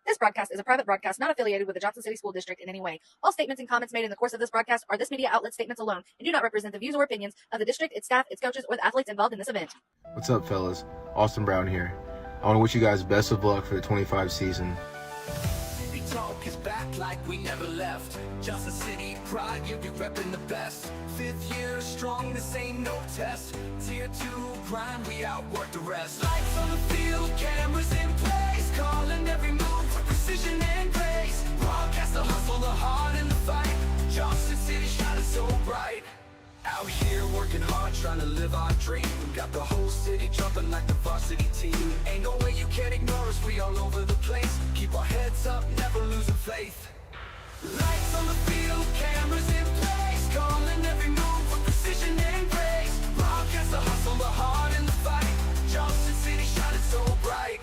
This broadcast is a private broadcast not affiliated with the Johnson City School District in any way. All statements and comments made in the course of this broadcast are this media outlet statements alone and do not represent the views or opinions of the district, its staff, its coaches, or the athletes involved in this event. What's up, fellas? Austin Brown here. I want to wish you guys best of luck for the 25 season. City talk is back like we never left. Johnson City pride, you'll be repping the best. 5th year strong, this ain't no test. Tier 2 grind, we outwork the rest. Lights on the field, cameras in place, calling every move with precision and grace. Broadcast the hustle, the heart, and the fight. Johnson City shining so bright. Out here working hard, trying to live our dream. Got the whole city jumping like the varsity team. Ain't no way you can ignore us, we all over the place. Keep our heads up, never losing faith. Lights on the field, cameras in place, calling every move with precision and grace. Broadcast the hustle, the heart, and the fight. Johnson City shining so bright.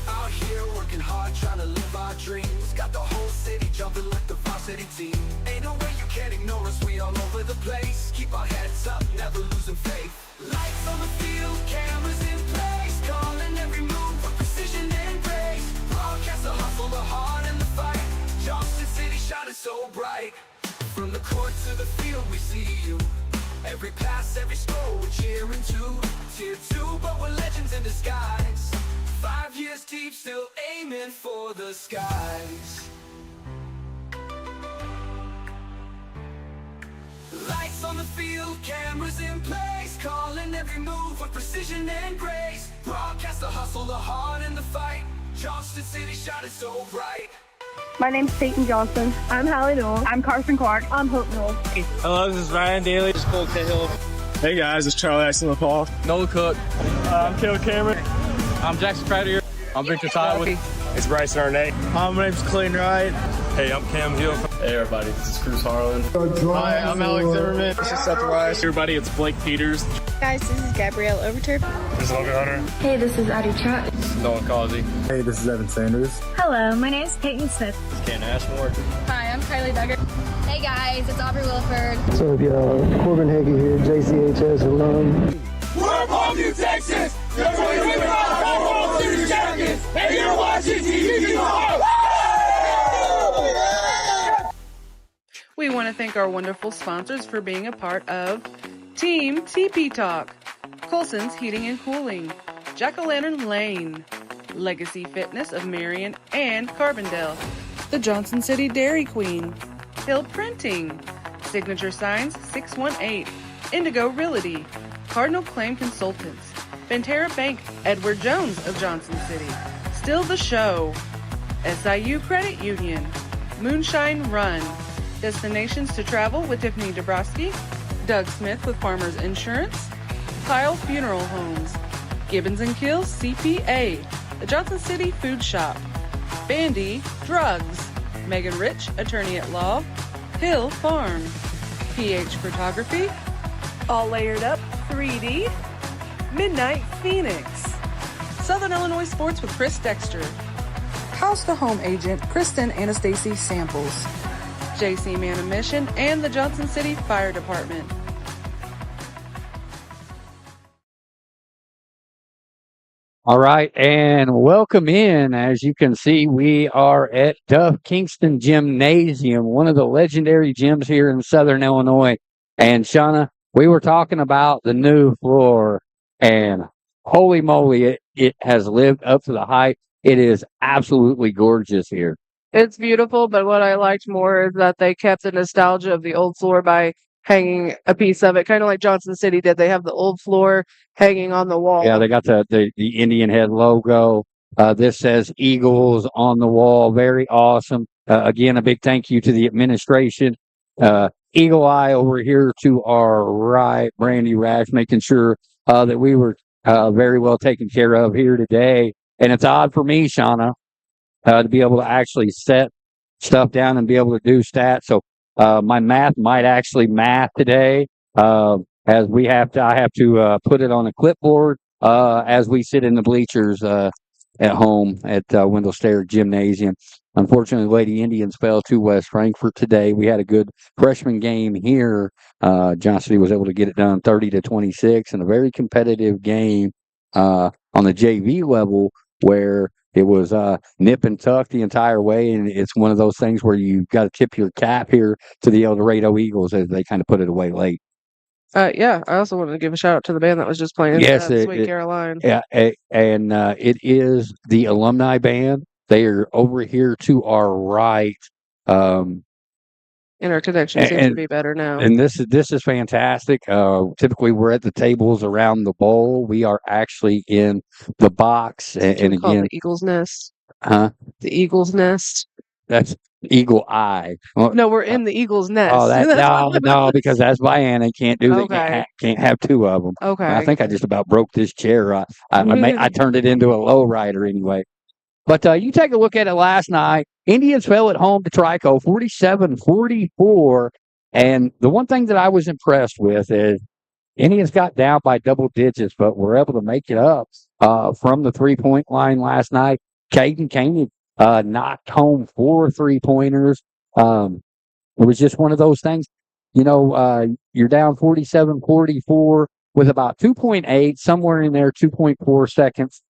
Out here working hard, trying to live our dreams. Got the whole city jumping like the varsity team. Ain't no way you can ignore us, we all over the place. Keep our heads up, never losing faith. Lights on the field, cameras in place, calling every move with precision and grace. Broadcast the hustle, the heart, and the fight. Johnson City shining so bright. From the court to the field, we see you. Every pass, every score, we're cheering too. Tier 2, but we're legends in disguise. 5 years deep, still aiming for the skies. Lights on the field, cameras in place, calling every move with precision and grace. Broadcast the hustle, the heart, and the fight. Johnson City shining so bright. My name's Peyton Johnson. I'm Hallie Newell. I'm Carson Clark. I'm Hope Newell. Hello, this is Ryan Daly. This is Cole Cahill. Hey guys, it's Charlie Axton LaPaul. Noah Cook. I'm Caleb Cameron. I'm Jackson Crowder. I'm Victor Tyler. It's Bryson Arnett. Hi, my name's Clayton Wright. Hey, I'm Cam Hill. Hey everybody, this is Cruz Harlan. Hi, I'm Alex Zimmerman. This is Seth Rice. Hey everybody, it's Blake Peters. Guys, this is Gabrielle Overturf. This is Logan Hunter. Hey, this is Addie Trott. This is Noah Causey. Hey, this is Evan Sanders. Hello, my name is Peyton Smith. This is Ken Ashmore. Hi, I'm Kylie Duggar. Hey guys, it's Aubrey Williford. What's up, y'all? Corbin Hagee here, JCHS alum. We're from New Texas. The 2025 World Series champions, and you're watching TV. We want to thank our wonderful sponsors for being a part of Team TP Talk, Colson's Heating and Cooling, Jack-O-Lantern Lane, Legacy Fitness of Marion and Carbondale, the Johnson City Dairy Queen, Hill Printing, Signature Signs 618, Indigo Realty, Cardinal Claim Consultants, Ventura Bank, Edward Jones of Johnson City, Still the Show, SIU Credit Union, Moonshine Run, Destinations to Travel with Tiffany Dabrowski, Doug Smith with Farmers Insurance, Kyle Funeral Homes, Gibbons & Kills CPA, the Johnson City Food Shop, Bandy Drugs, Megan Rich, Attorney at Law, Hill Farm, PH Photography, All Layered Up 3D, Midnight Phoenix, Southern Illinois Sports with Chris Dexter, House to Home Agent Kristen Anastasia Samples, JC Man Mission, and the Johnson City Fire Department. All right, and welcome in. As you can see, we are at Duff Kingston Gymnasium, one of the legendary gyms here in Southern Illinois. And Shauna, we were talking about the new floor, and holy moly, it has lived up to the hype. It is absolutely gorgeous here. It's beautiful, but what I liked more is that they kept the nostalgia of the old floor by hanging a piece of it, kind of like Johnson City did. They have the old floor hanging on the wall. Yeah, they got the Indian head logo. This says Eagles on the wall. Very awesome. Again, a big thank you to the administration. Eagle Eye over here to our right, Brandy Rash, making sure that we were very well taken care of here today. And it's odd for me, Shauna, to be able to actually set stuff down and be able to do stats. So my math might actually math today, as I have to put it on a clipboard as we sit in the bleachers at home at Wendell Starrick Gymnasium. Unfortunately, Lady Indians fell to West Frankfort today. We had a good freshman game here. Johnson City was able to get it done 30-26 in a very competitive game on the JV level where it was nip and tuck the entire way. And it's one of those things where you got to tip your cap here to the Eldorado Eagles as they kind of put it away late. Yeah, I also wanted to give a shout out to the band that was just playing. Yes, Sweet Caroline. Yeah, and it is the alumni band. They are over here to our right. Interconnection seems to be better now. And this is fantastic. Typically, we're at the tables around the bowl. We are actually in the box, and again, the Eagle's Nest. Huh? The Eagle's Nest. That's Eagle Eye. Well, no, we're in the Eagle's Nest. Oh, no, because that's Vienna. Can't do okay. that. Can't have two of them. Okay. I think I just about broke this chair. I turned it into a low rider anyway. But you take a look at it last night. Indians fell at home to Trico 47-44. And the one thing that I was impressed with is Indians got down by double digits, but were able to make it up from the 3-point line last night. Caden Koenig knocked home 4 3-pointers. It was just one of those things. You're down 47-44 with about 2.8, somewhere in there, 2.4 seconds.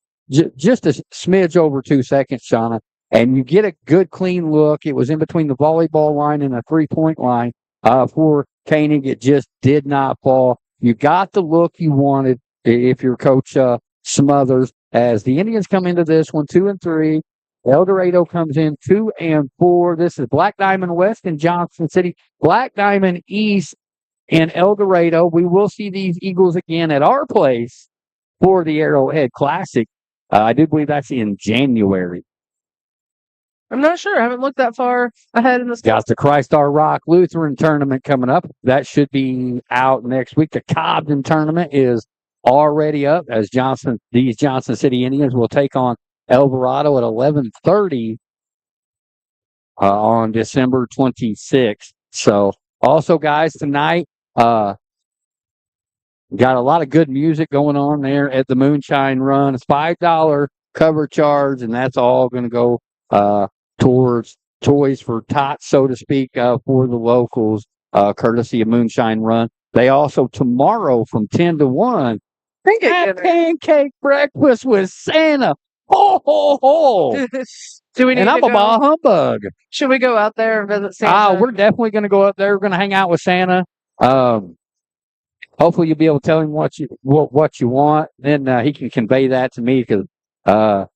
Just a smidge over 2 seconds, Shauna, and you get a good, clean look. It was in between the volleyball line and the 3-point line for Koenig. It just did not fall. You got the look you wanted if you're Coach Smothers. As the Indians come into this one 2-3, Eldorado comes in 2-4. This is Black Diamond West in Johnson City, Black Diamond East in Eldorado. We will see these Eagles again at our place for the Arrowhead Classic. I do believe that's in January. I'm not sure. I haven't looked that far ahead in the Got the Christ Our Rock Lutheran tournament coming up. That should be out next week. The Cobden tournament is already up as these Johnson City Indians will take on Eldorado at 11:30 on December 26th. So also, guys, tonight, got a lot of good music going on there at the Moonshine Run. It's $5 cover charge, and that's all going to go towards Toys for Tots, so to speak, for the locals, courtesy of Moonshine Run. They also, tomorrow from 10 to 1, have pancake breakfast with Santa. Ho, ho, ho. Do we need and I'm a bah humbug. Should we go out there and visit Santa? We're definitely going to go up there. We're going to hang out with Santa. Hopefully you'll be able to tell him what you want. Then he can convey that to me because I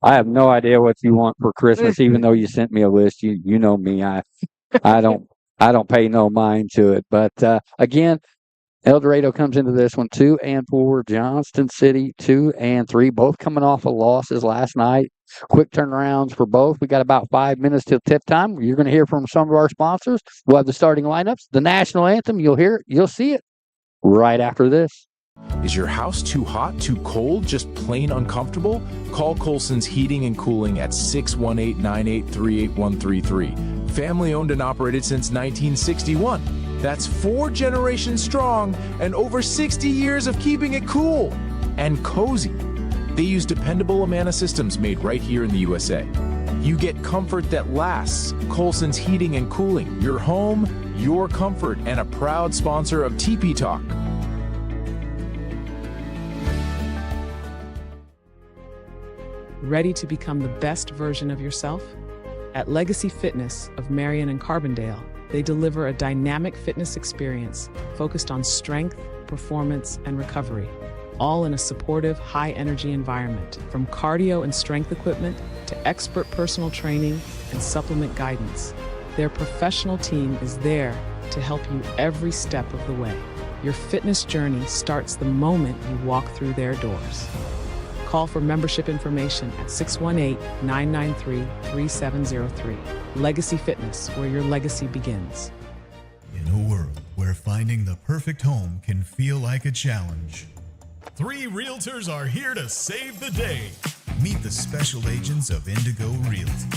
have no idea what you want for Christmas, even though you sent me a list. You know me. I don't pay no mind to it. But again, Eldorado comes into this one 2-4. Johnston City 2-3, both coming off of losses last night. Quick turnarounds for both. We got about 5 minutes till tip time. You're going to hear from some of our sponsors. We'll have the starting lineups, the national anthem. You'll hear it. You'll see it right after this. Is your house too hot, too cold, just plain uncomfortable? Call Colson's Heating and Cooling at 618-983-8133. Family owned and operated since 1961. That's 4 generations strong and over 60 years of keeping it cool and cozy. They use dependable Amana systems made right here in the USA. You get comfort that lasts. Colson's Heating and Cooling, your home, your comfort, and a proud sponsor of TP Talk. Ready to become the best version of yourself? At Legacy Fitness of Marion and Carbondale, they deliver a dynamic fitness experience focused on strength, performance, and recovery, all in a supportive, high-energy environment. From cardio and strength equipment to expert personal training and supplement guidance, their professional team is there to help you every step of the way. Your fitness journey starts the moment you walk through their doors. Call for membership information at 618-993-3703. Legacy Fitness, where your legacy begins. In a world where finding the perfect home can feel like a challenge, 3 realtors are here to save the day. Meet the special agents of Indigo Realty.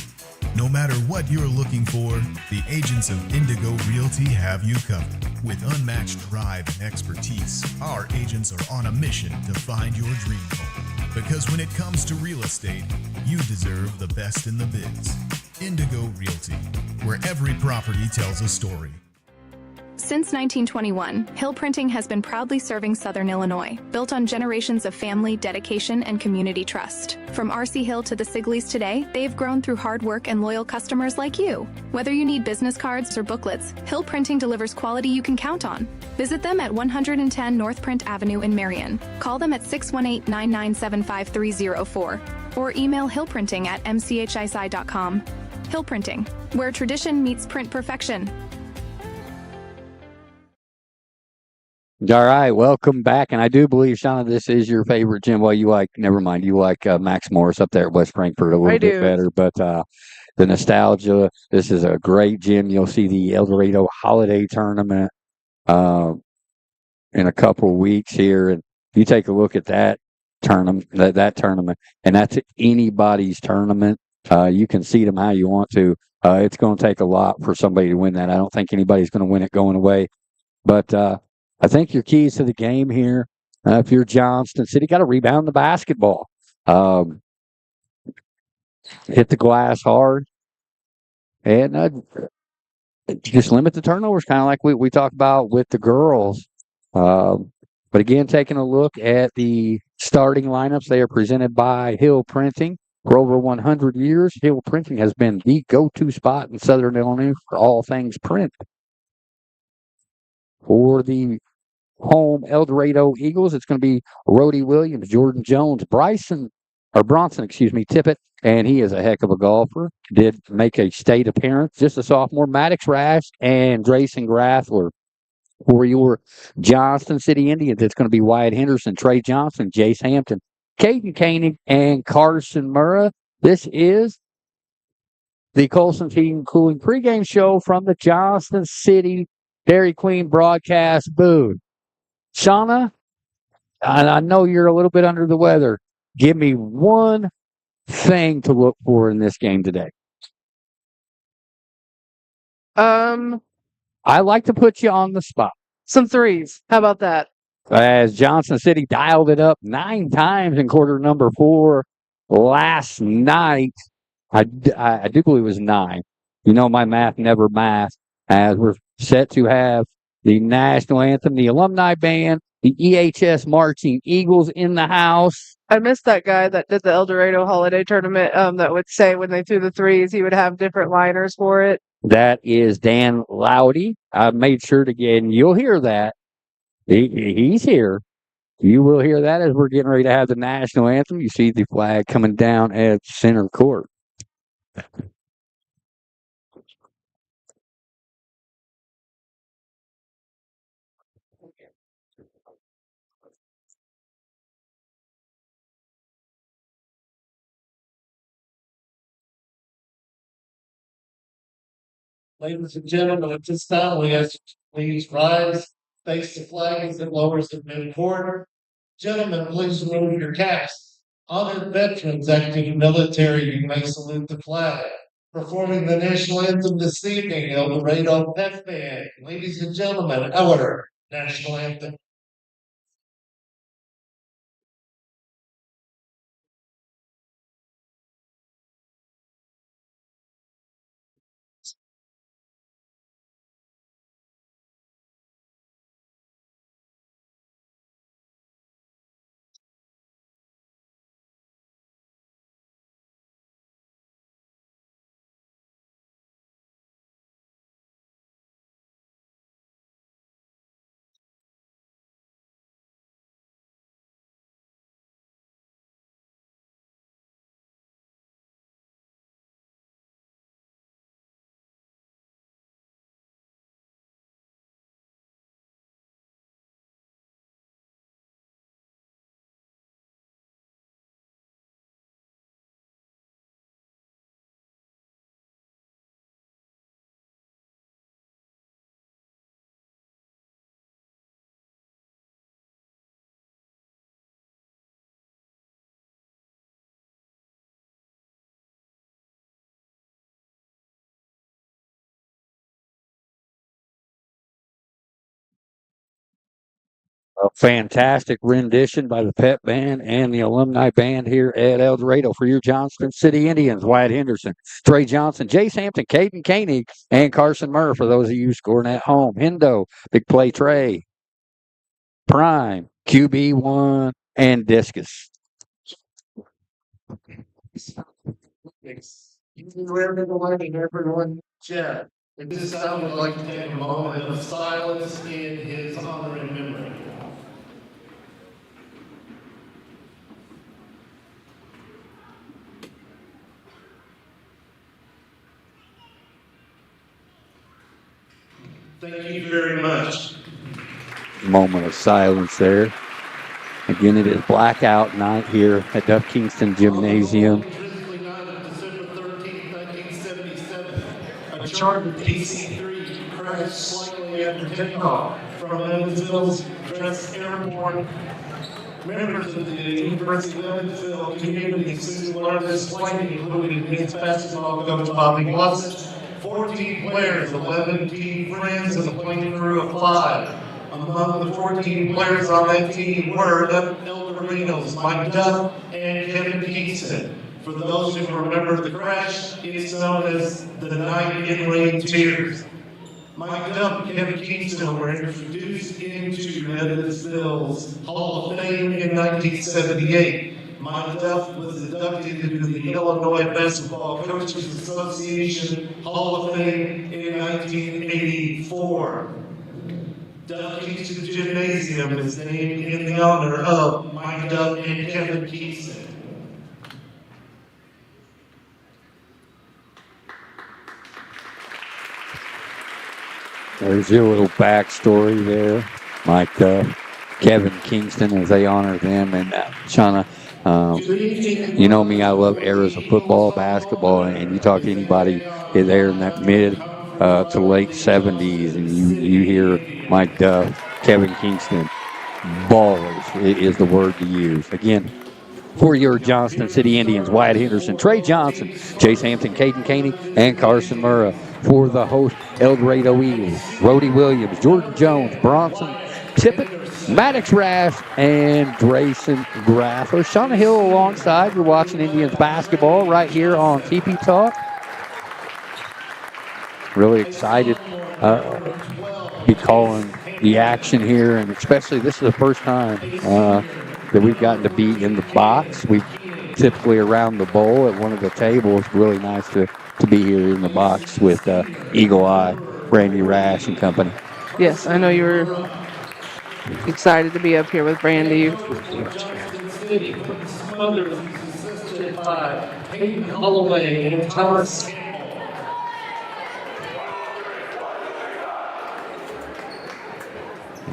No matter what you're looking for, the agents of Indigo Realty have you covered. With unmatched drive and expertise, our agents are on a mission to find your dream home. Because when it comes to real estate, you deserve the best in the biz. Indigo Realty, where every property tells a story. Since 1921, Hill Printing has been proudly serving Southern Illinois, built on generations of family, dedication, and community trust. From R.C. Hill to the Sigleys today, they've grown through hard work and loyal customers like you. Whether you need business cards or booklets, Hill Printing delivers quality you can count on. Visit them at 110 North Print Avenue in Marion. Call them at 618-997-5304 or email hillprinting@mchsi.com. Hill Printing, where tradition meets print perfection. All right, welcome back. And I do believe, Shauna, this is your favorite gym. Well, you like, never mind, you like Max Morris up there at West Frankfort a little bit better. But the nostalgia, this is a great gym. You'll see the Eldorado Holiday Tournament in a couple of weeks here. And you take a look at that tournament, that tournament, and that's anybody's tournament. You can seed them how you want to. It's going to take a lot for somebody to win that. I don't think anybody's going to win it going away. But I think your keys to the game here, if you're Johnston City, got to rebound the basketball. Hit the glass hard. And just limit the turnovers, kind of like we talked about with the girls. But again, taking a look at the starting lineups, they are presented by Hill Printing. For over 100 years, Hill Printing has been the go-to spot in Southern Illinois for all things print. For the home Eldorado Eagles, it's going to be Rhodey Williams, Jordan Jones, Bronson, Tippett, and he is a heck of a golfer. Did make a state appearance, just a sophomore. Maddox Rash and Drayson Grathler. For your Johnston City Indians, it's going to be Wyatt Henderson, Trey Johnson, Jace Hampton, Caden Koenig, and Carson Murrah. This is the Colson Heating and Cooling pregame show from the Johnston City Dairy Queen broadcast booth. Shauna, I know you're a little bit under the weather. Give me one thing to look for in this game today. Um, I like to put you on the spot. Some threes. How about that? As Johnson City dialed it up 9 times in quarter number 4 last night. I do believe it was 9. You know, my math never math. As we're set to have the national anthem, the alumni band, the EHS Marching Eagles in the house. I missed that guy that did the Eldorado Holiday Tournament that would say when they threw the threes, he would have different liners for it. That is Dan Loudy. I made sure to get, and you'll hear that. He's here. You will hear that as we're getting ready to have the national anthem. You see the flag coming down at center court. Ladies and gentlemen, at this time, we ask you to please rise, face the flag as it lowers at mid-court. Gentlemen, please remove your caps. Honored veterans active in military, you may salute the flag. Performing the national anthem this evening, Eldorado Pep Band. Ladies and gentlemen, our national anthem. A fantastic rendition by the pep band and the alumni band here at Eldorado for your Johnston City Indians. Wyatt Henderson, Trey Johnson, Jay Sampson, Caden Koenig, and Carson Murr for those of you scoring at home. Hendo, big play Trey, Prime, QB1, and Discus. Everyone, Jeff. At this time, we'd like to take a moment of silence in his honor and memory. Thank you very much. Moment of silence there. Again, it is blackout night here at Duff Kingston Gymnasium. A chartered DC-3 crashed slightly after takeoff from Evansville's Dress Airborne. Members of the University of Evansville community soon learned this flight, including men's basketball coach Bobby Watson, 14 players, 11 team friends, and a plane crew of 5. Among the 14 players on that team were Eldorado's Mike Duff and Kevin Kingston. For those who remember the crash, it's known as the Night in Rain Tears. Mike Duff and Kevin Kingston were introduced into Evansville's Hall of Fame in 1978. Mike Duff was inducted into the Illinois Basketball Coaches Association Hall of Fame in 1984. Duff Kingston Gymnasium is named in the honor of Mike Duff and Kevin Kingston. There's your little backstory there. Mike Duff, Kevin Kingston, as they honor them. And Shauna, you know me, I love eras of football, basketball, and you talk to anybody there in that mid to late 70s, and you hear Mike Duff, Kevin Kingston, ballers is the word to use. Again, for your Johnston City Indians, Wyatt Henderson, Trey Johnson, Jay Sampson, Caden Koenig, and Carson Murrah. For the host, Eldorado Eagles, Rody Williams, Jordan Jones, Bronson Tippett, Maddox Rash, and Drayson Graffler. Shauna Hill alongside. You're watching Indians basketball right here on TP Talk. Really excited to be calling the action here, and especially this is the first time that we've gotten to be in the box. We typically around the bowl at one of the tables. Really nice to be here in the box with Eagle Eye, Brandy Rash and company. Yes, I know you were excited to be up here with Brandy. Holloway and Thomas.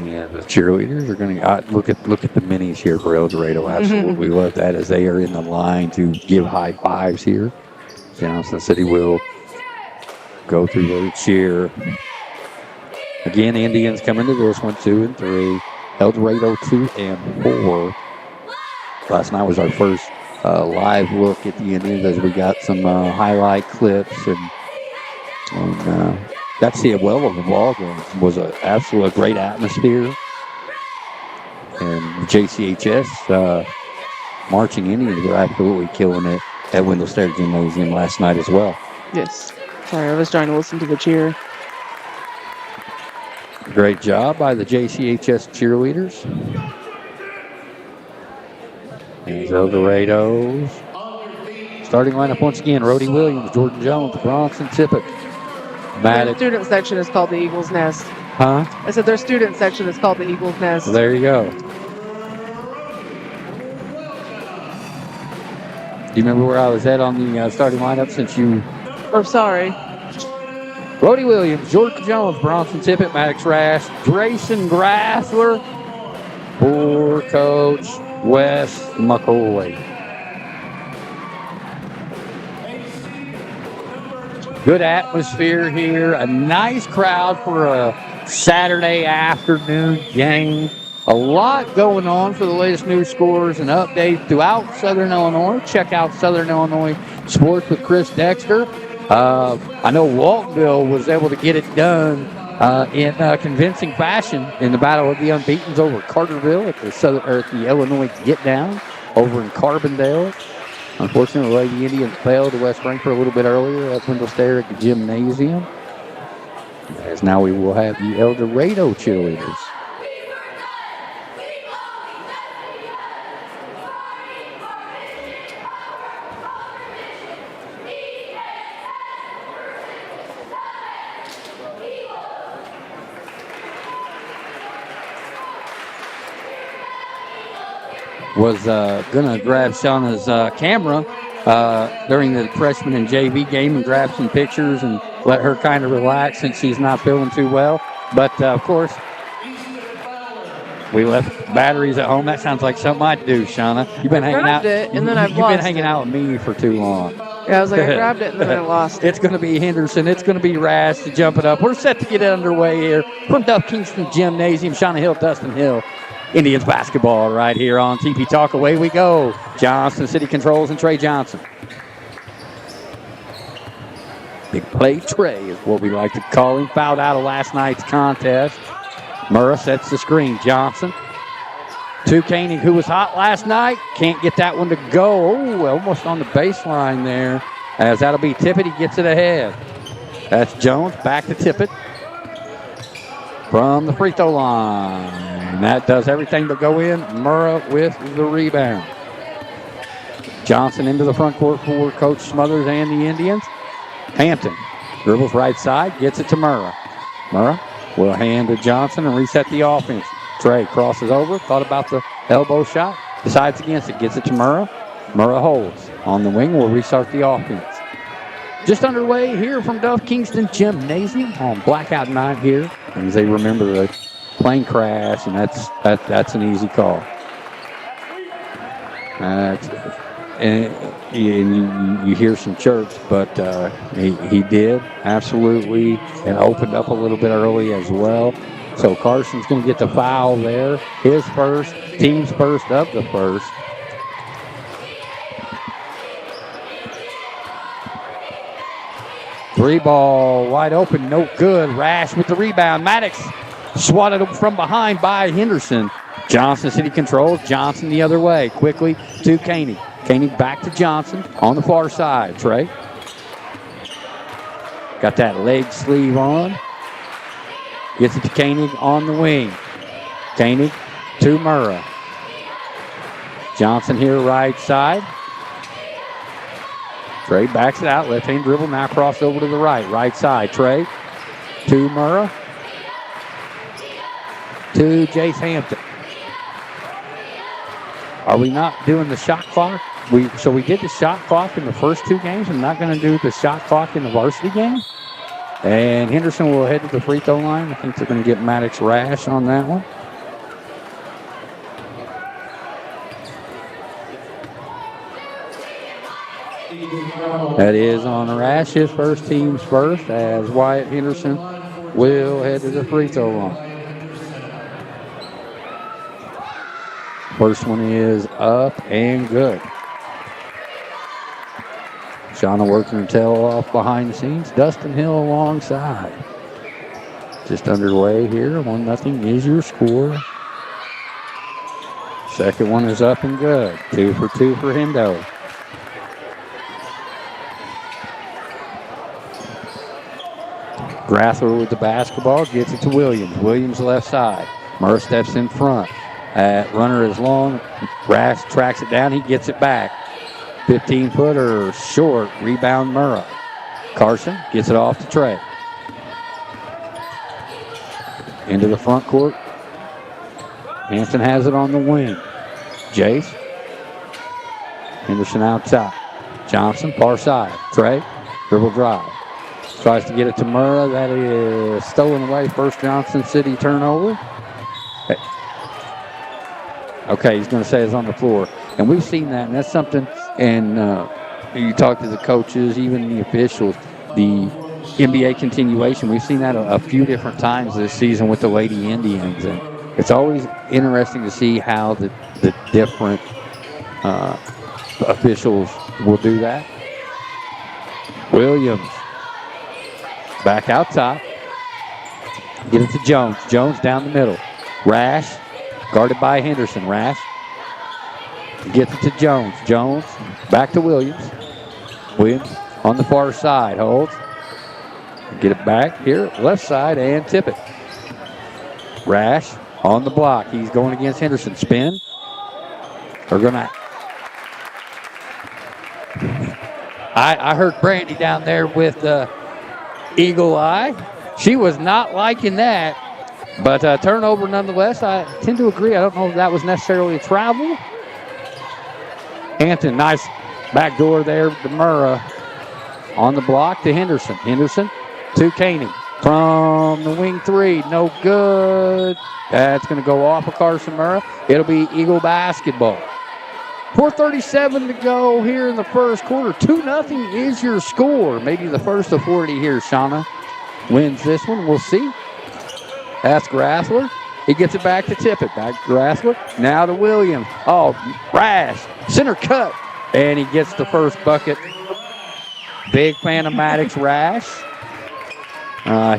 Yeah, the cheerleaders are going to look at the minis here for Eldorado. Absolutely, we love that as they are in the line to give high fives here. Johnston City will go through their cheer. Again, Indians come into this one 2 and 3. Eldorado 2 and 4. Last night was our first live look at the Indians as we got some highlight clips and got to see a well of the ball game. It was an absolute great atmosphere. And JCHS marching Indians were absolutely killing it at Wendell State Gymnasium last night as well. Yes. Sorry, I was trying to listen to the cheer. Great job by the JCHS cheerleaders. There's Eldorado's starting lineup once again. Rody Williams, Jordan Jones, Bronson Tippett. Their student section is called the Eagle's Nest. Huh? I said their student section is called the Eagle's Nest. Well, there you go. Do you remember where I was at on the starting lineup since you... Oh, sorry. Rody Williams, Jordan Jones, Bronson Tippett, Maddox Rash, Drayson Graffler, for Coach Wes McCoy. Good atmosphere here. A nice crowd for a Saturday afternoon game. A lot going on for the latest news scores and updates throughout Southern Illinois. Check out Southern Illinois Sports with Chris Dexter. I know Waltonville was able to get it done in convincing fashion in the battle of the unbeatens over Carterville at the Illinois Get Down over in Carbondale. Unfortunately, the Lady Indians fell to West Frankfort a little bit earlier at Wendell Stair at the gymnasium. As now we will have the Eldorado cheerleaders. Was going to grab Shauna's camera during the freshman and JV game and grab some pictures and let her kind of relax since she's not feeling too well. But, of course, we left batteries at home. That sounds like something I'd do, Shauna. You've been hanging out. It, and then I've You've lost been hanging out with me for too long. Yeah, I was like, I grabbed it and then I lost it. It's going to be Henderson. It's going to be Rash to jump it up. We're set to get underway here from Duff Kingston Gymnasium. Shauna Hill, Dustin Hill. Indians basketball right here on TP Talk. Away we go. Johnson City controls and Trey Johnson. Big play Trey is what we like to call him. Fouled out of last night's contest. Murrah sets the screen. Johnson to Koenig, who was hot last night. Can't get that one to go. Oh, almost on the baseline there. As that'll be Tippett. He gets it ahead. That's Jones. Back to Tippett. From the free throw line. And that does everything but go in. Murrah with the rebound. Johnson into the front court for Coach Smothers and the Indians. Hampton dribbles right side, gets it to Murrah. Murrah will hand to Johnson and reset the offense. Trey crosses over, thought about the elbow shot, decides against it, gets it to Murrah. Murrah holds. On the wing will restart the offense. Just underway here from Duff Kingston Gymnasium on blackout night here. As they remember the plane crash, and that's an easy call. And you hear some chirps, but he did absolutely, and opened up a little bit early as well. So Carson's going to get the foul there. His first, team's first of the first. Three ball wide open, no good. Rash with the rebound. Maddox swatted from behind by Henderson. Johnson City controls. Johnson the other way. Quickly to Koenig. Koenig back to Johnson on the far side. Trey. Got that leg sleeve on. Gets it to Koenig on the wing. Koenig to Murrah. Johnson here right side. Trey backs it out. Left hand dribble. Now cross over to the right. Right side. Trey to Murrah. To Jace Hampton. Are we not doing the shot clock? So we did the shot clock in the first two games. I'm not going to do the shot clock in the varsity game. And Henderson will head to the free throw line. I think they're going to get Maddox Rash on that one. That is on Rash, his first, team's first, as Wyatt Henderson will head to the free throw line. First one is up and good. Shauna working her tail off behind the scenes. Dustin Hill alongside. Just underway here. 1-0 is your score. Second one is up and good. 2 for 2 for Hendo. Grathler with the basketball. Gets it to Williams. Williams left side. Murrah steps in front. Runner is long. Rash tracks it down. He gets it back. 15-footer short. Rebound Murrah. Carson gets it off to Trey. Into the front court. Hampton has it on the wing. Jace. Henderson outside. Johnson far side. Trey. Dribble drive. Tries to get it to Murrah. That is stolen away. First Johnson City turnover. Okay, he's going to say it's on the floor. And we've seen that, and that's something, and you talk to the coaches, even the officials, the NBA continuation, we've seen that a few different times this season with the Lady Indians. And it's always interesting to see how the different officials will do that. Williams back out top. Get it to Jones. Jones down the middle. Rash, guarded by Henderson. Rash gets it to Jones. Jones back to Williams. Williams on the far side. Holds. Get it back here, left side, and tip it. Rash on the block. He's going against Henderson. Spin. They're going to... I heard Brandy down there with Eagle Eye. She was not liking that. But turnover nonetheless. I tend to agree. I don't know if that was necessarily a travel. Hampton, nice backdoor there to Murrah. On the block to Henderson. Henderson to Koenig. From the wing three. No good. That's going to go off of Carson Murrah. It'll be Eagle basketball. 4:37 to go here in the first quarter. 2-0 is your score. Maybe the first of 40 here. Shauna wins this one. We'll see. That's Grassler. He gets it back to Tippett. Back to Grassler. Now to Williams. Oh, Rash. Center cut. And he gets the first bucket. Big fan of Maddox Rash.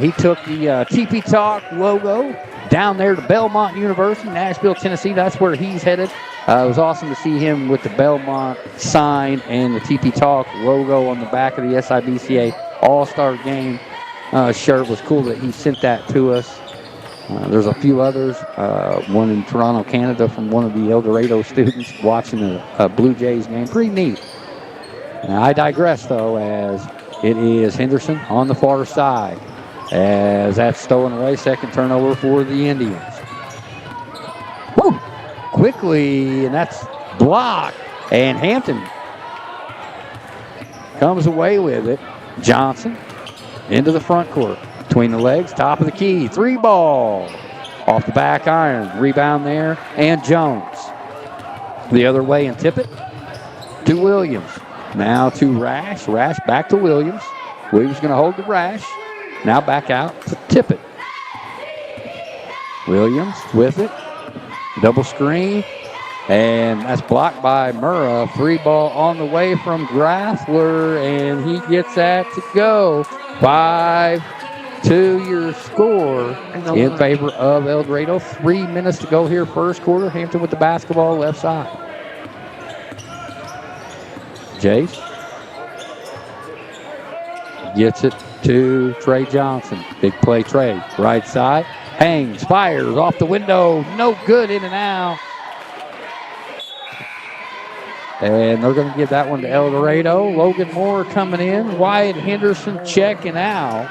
He took the TP Talk logo down there to Belmont University, Nashville, Tennessee. That's where he's headed. It was awesome to see him with the Belmont sign and the TP Talk logo on the back of the SIBCA All-Star Game shirt. It was cool that he sent that to us. There's a few others, one in Toronto, Canada, from one of the Eldorado students watching a Blue Jays game. Pretty neat. Now, I digress, though, as it is Henderson on the far side. As that's stolen away, second turnover for the Indians. Woo! Quickly, and that's blocked. And Hampton comes away with it. Johnson into the front court. Between the legs, top of the key. 3 ball. Off the back iron. Rebound there. And Jones. The other way and Tippett to Williams. Now to Rash. Rash back to Williams. Williams going to hold the Rash. Now back out to Tippett. Williams with it. Double screen. And that's blocked by Murrah. Free ball on the way from Grassler. And he gets that to go. 5-2 your score in favor of Eldorado. 3 minutes to go here first quarter. Hampton with the basketball left side. Jace gets it to Trey Johnson. Big play, Trey. Right side. Hangs, fires off the window. No good, in and out. And they're going to give that one to Eldorado. Logan Moore coming in. Wyatt Henderson checking out.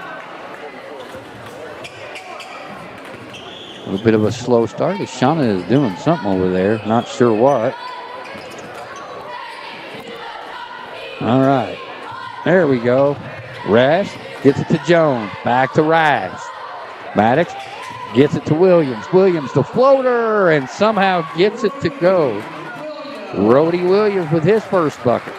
A little bit of a slow start. Shauna is doing something over there. Not sure what. All right. There we go. Rash gets it to Jones. Back to Rash. Maddox gets it to Williams. Williams, the floater, and somehow gets it to go. Rhodey Williams with his first bucket.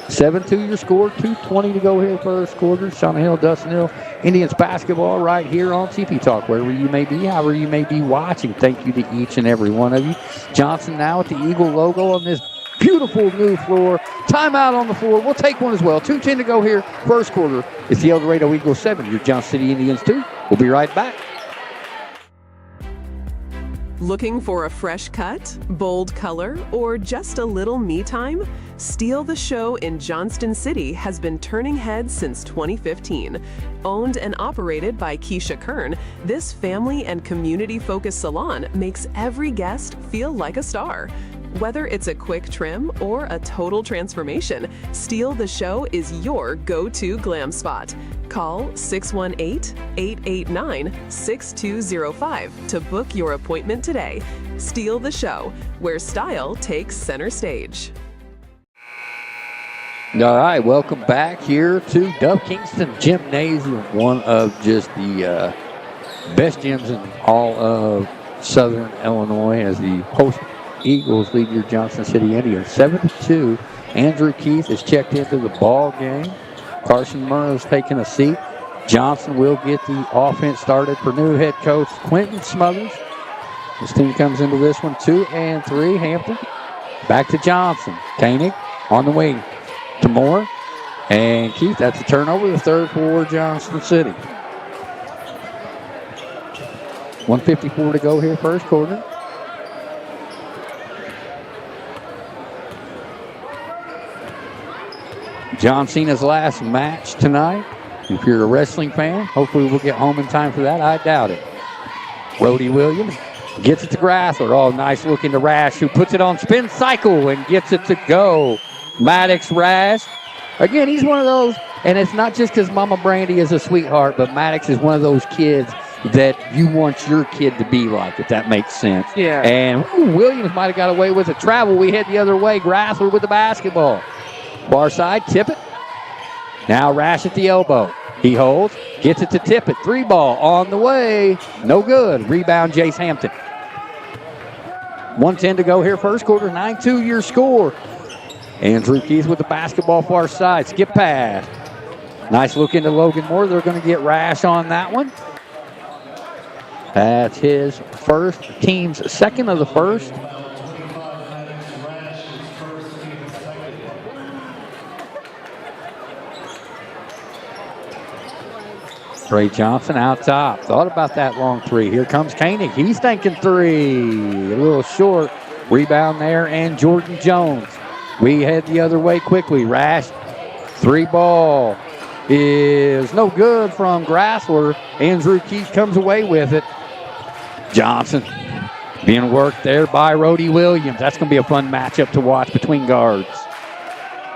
7-2 your score. 2:20 to go here first quarter. Shauna Hill, Dustin Hill, Indians basketball right here on TP Talk. Wherever you may be, however you may be watching. Thank you to each and every one of you. Johnson now with the Eagle logo on this beautiful new floor. Timeout on the floor. We'll take one as well. 2:10 to go here first quarter. It's the Eldorado Eagles 7. Your Johnson City Indians 2. We'll be right back. Looking for a fresh cut, bold color, or just a little me time? Steal the Show in Johnston City has been turning heads since 2015. Owned and operated by Keisha Kern, this family and community-focused salon makes every guest feel like a star. Whether it's a quick trim or a total transformation, Steal the Show is your go-to glam spot. Call 618-889-6205 to book your appointment today. Steal the Show, where style takes center stage. All right, welcome back here to Dove Kingston Gymnasium, one of just the best gyms in all of Southern Illinois, as the host Eagles lead your Johnson City Indians 7-2. Andrew Keith is checked into the ball game. Carson Murrah is taking a seat. Johnson will get the offense started for new head coach Quentin Smothers. This team comes into this one 2-3. Hampton back to Johnson. Koenig on the wing to Moore. And Keith, that's a turnover, the third for Johnson City. 1:54 to go here, first quarter. John Cena's last match tonight. If you're a wrestling fan, hopefully we'll get home in time for that. I doubt it. Rhodey Williams gets it to Grassler. Oh, nice look into Rash, who puts it on spin cycle and gets it to go. Maddox Rash. Again, he's one of those, and it's not just because Mama Brandy is a sweetheart, but Maddox is one of those kids that you want your kid to be like, if that makes sense. Yeah. And Williams might have got away with a travel. We head the other way. Grassler with the basketball. Far side, Tippett. Now Rash at the elbow. He holds, gets it to Tippett. 3-ball on the way. No good. Rebound, Jace Hampton. 1:10 to go here, first quarter. 9-2 your score. Andrew Keith with the basketball far side. Skip pass. Nice look into Logan Moore. They're going to get Rash on that one. That's his first, team's second of the first. Trey Johnson out top. Thought about that long three. Here comes Koenig. He's thinking three. A little short. Rebound there, and Jordan Jones. We head the other way quickly. Rash, 3-ball is no good from Grassler. Andrew Keith comes away with it. Johnson being worked there by Rhodey Williams. That's going to be a fun matchup to watch between guards.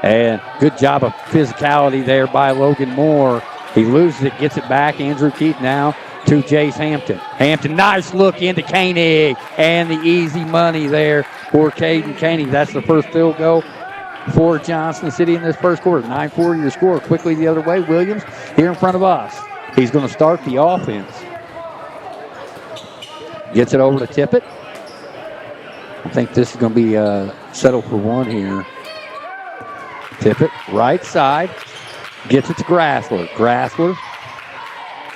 And good job of physicality there by Logan Moore. He loses it, gets it back. Andrew Keith now to Jace Hampton. Hampton, nice look into Koenig. And the easy money there for Caden Koenig. That's the first field goal for Johnson City in this first quarter. 9-4 your score. Quickly the other way. Williams here in front of us. He's going to start the offense. Gets it over to Tippett. I think this is going to be settled for one here. Tippett, right side. Gets it to Grassler. Grassler,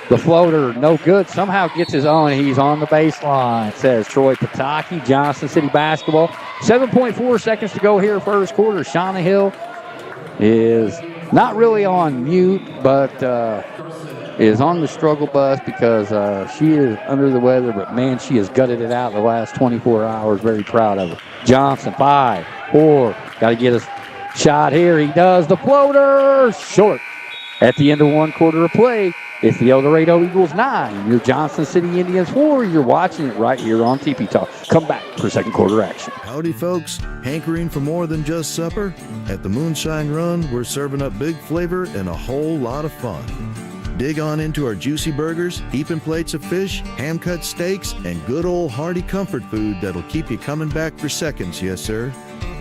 the floater, no good. Somehow gets his own. He's on the baseline, says Troy Pataki. Johnson City basketball. 7.4 seconds to go here, first quarter. Shauna Hill is not really on mute, but is on the struggle bus because she is under the weather. But, man, she has gutted it out the last 24 hours. Very proud of her. Johnson, 5, 4. Got to get us shot here. He does the floater. Short. At the end of one quarter of play, it's the Eldorado Eagles 9. Your Johnson City Indians 4. You're watching it right here on TP Talk. Come back for second quarter action. Howdy, folks. Hankering for more than just supper? At the Moonshine Run, we're serving up big flavor and a whole lot of fun. Dig on into our juicy burgers, heaping plates of fish, hand-cut steaks, and good old hearty comfort food that'll keep you coming back for seconds, yes, sir.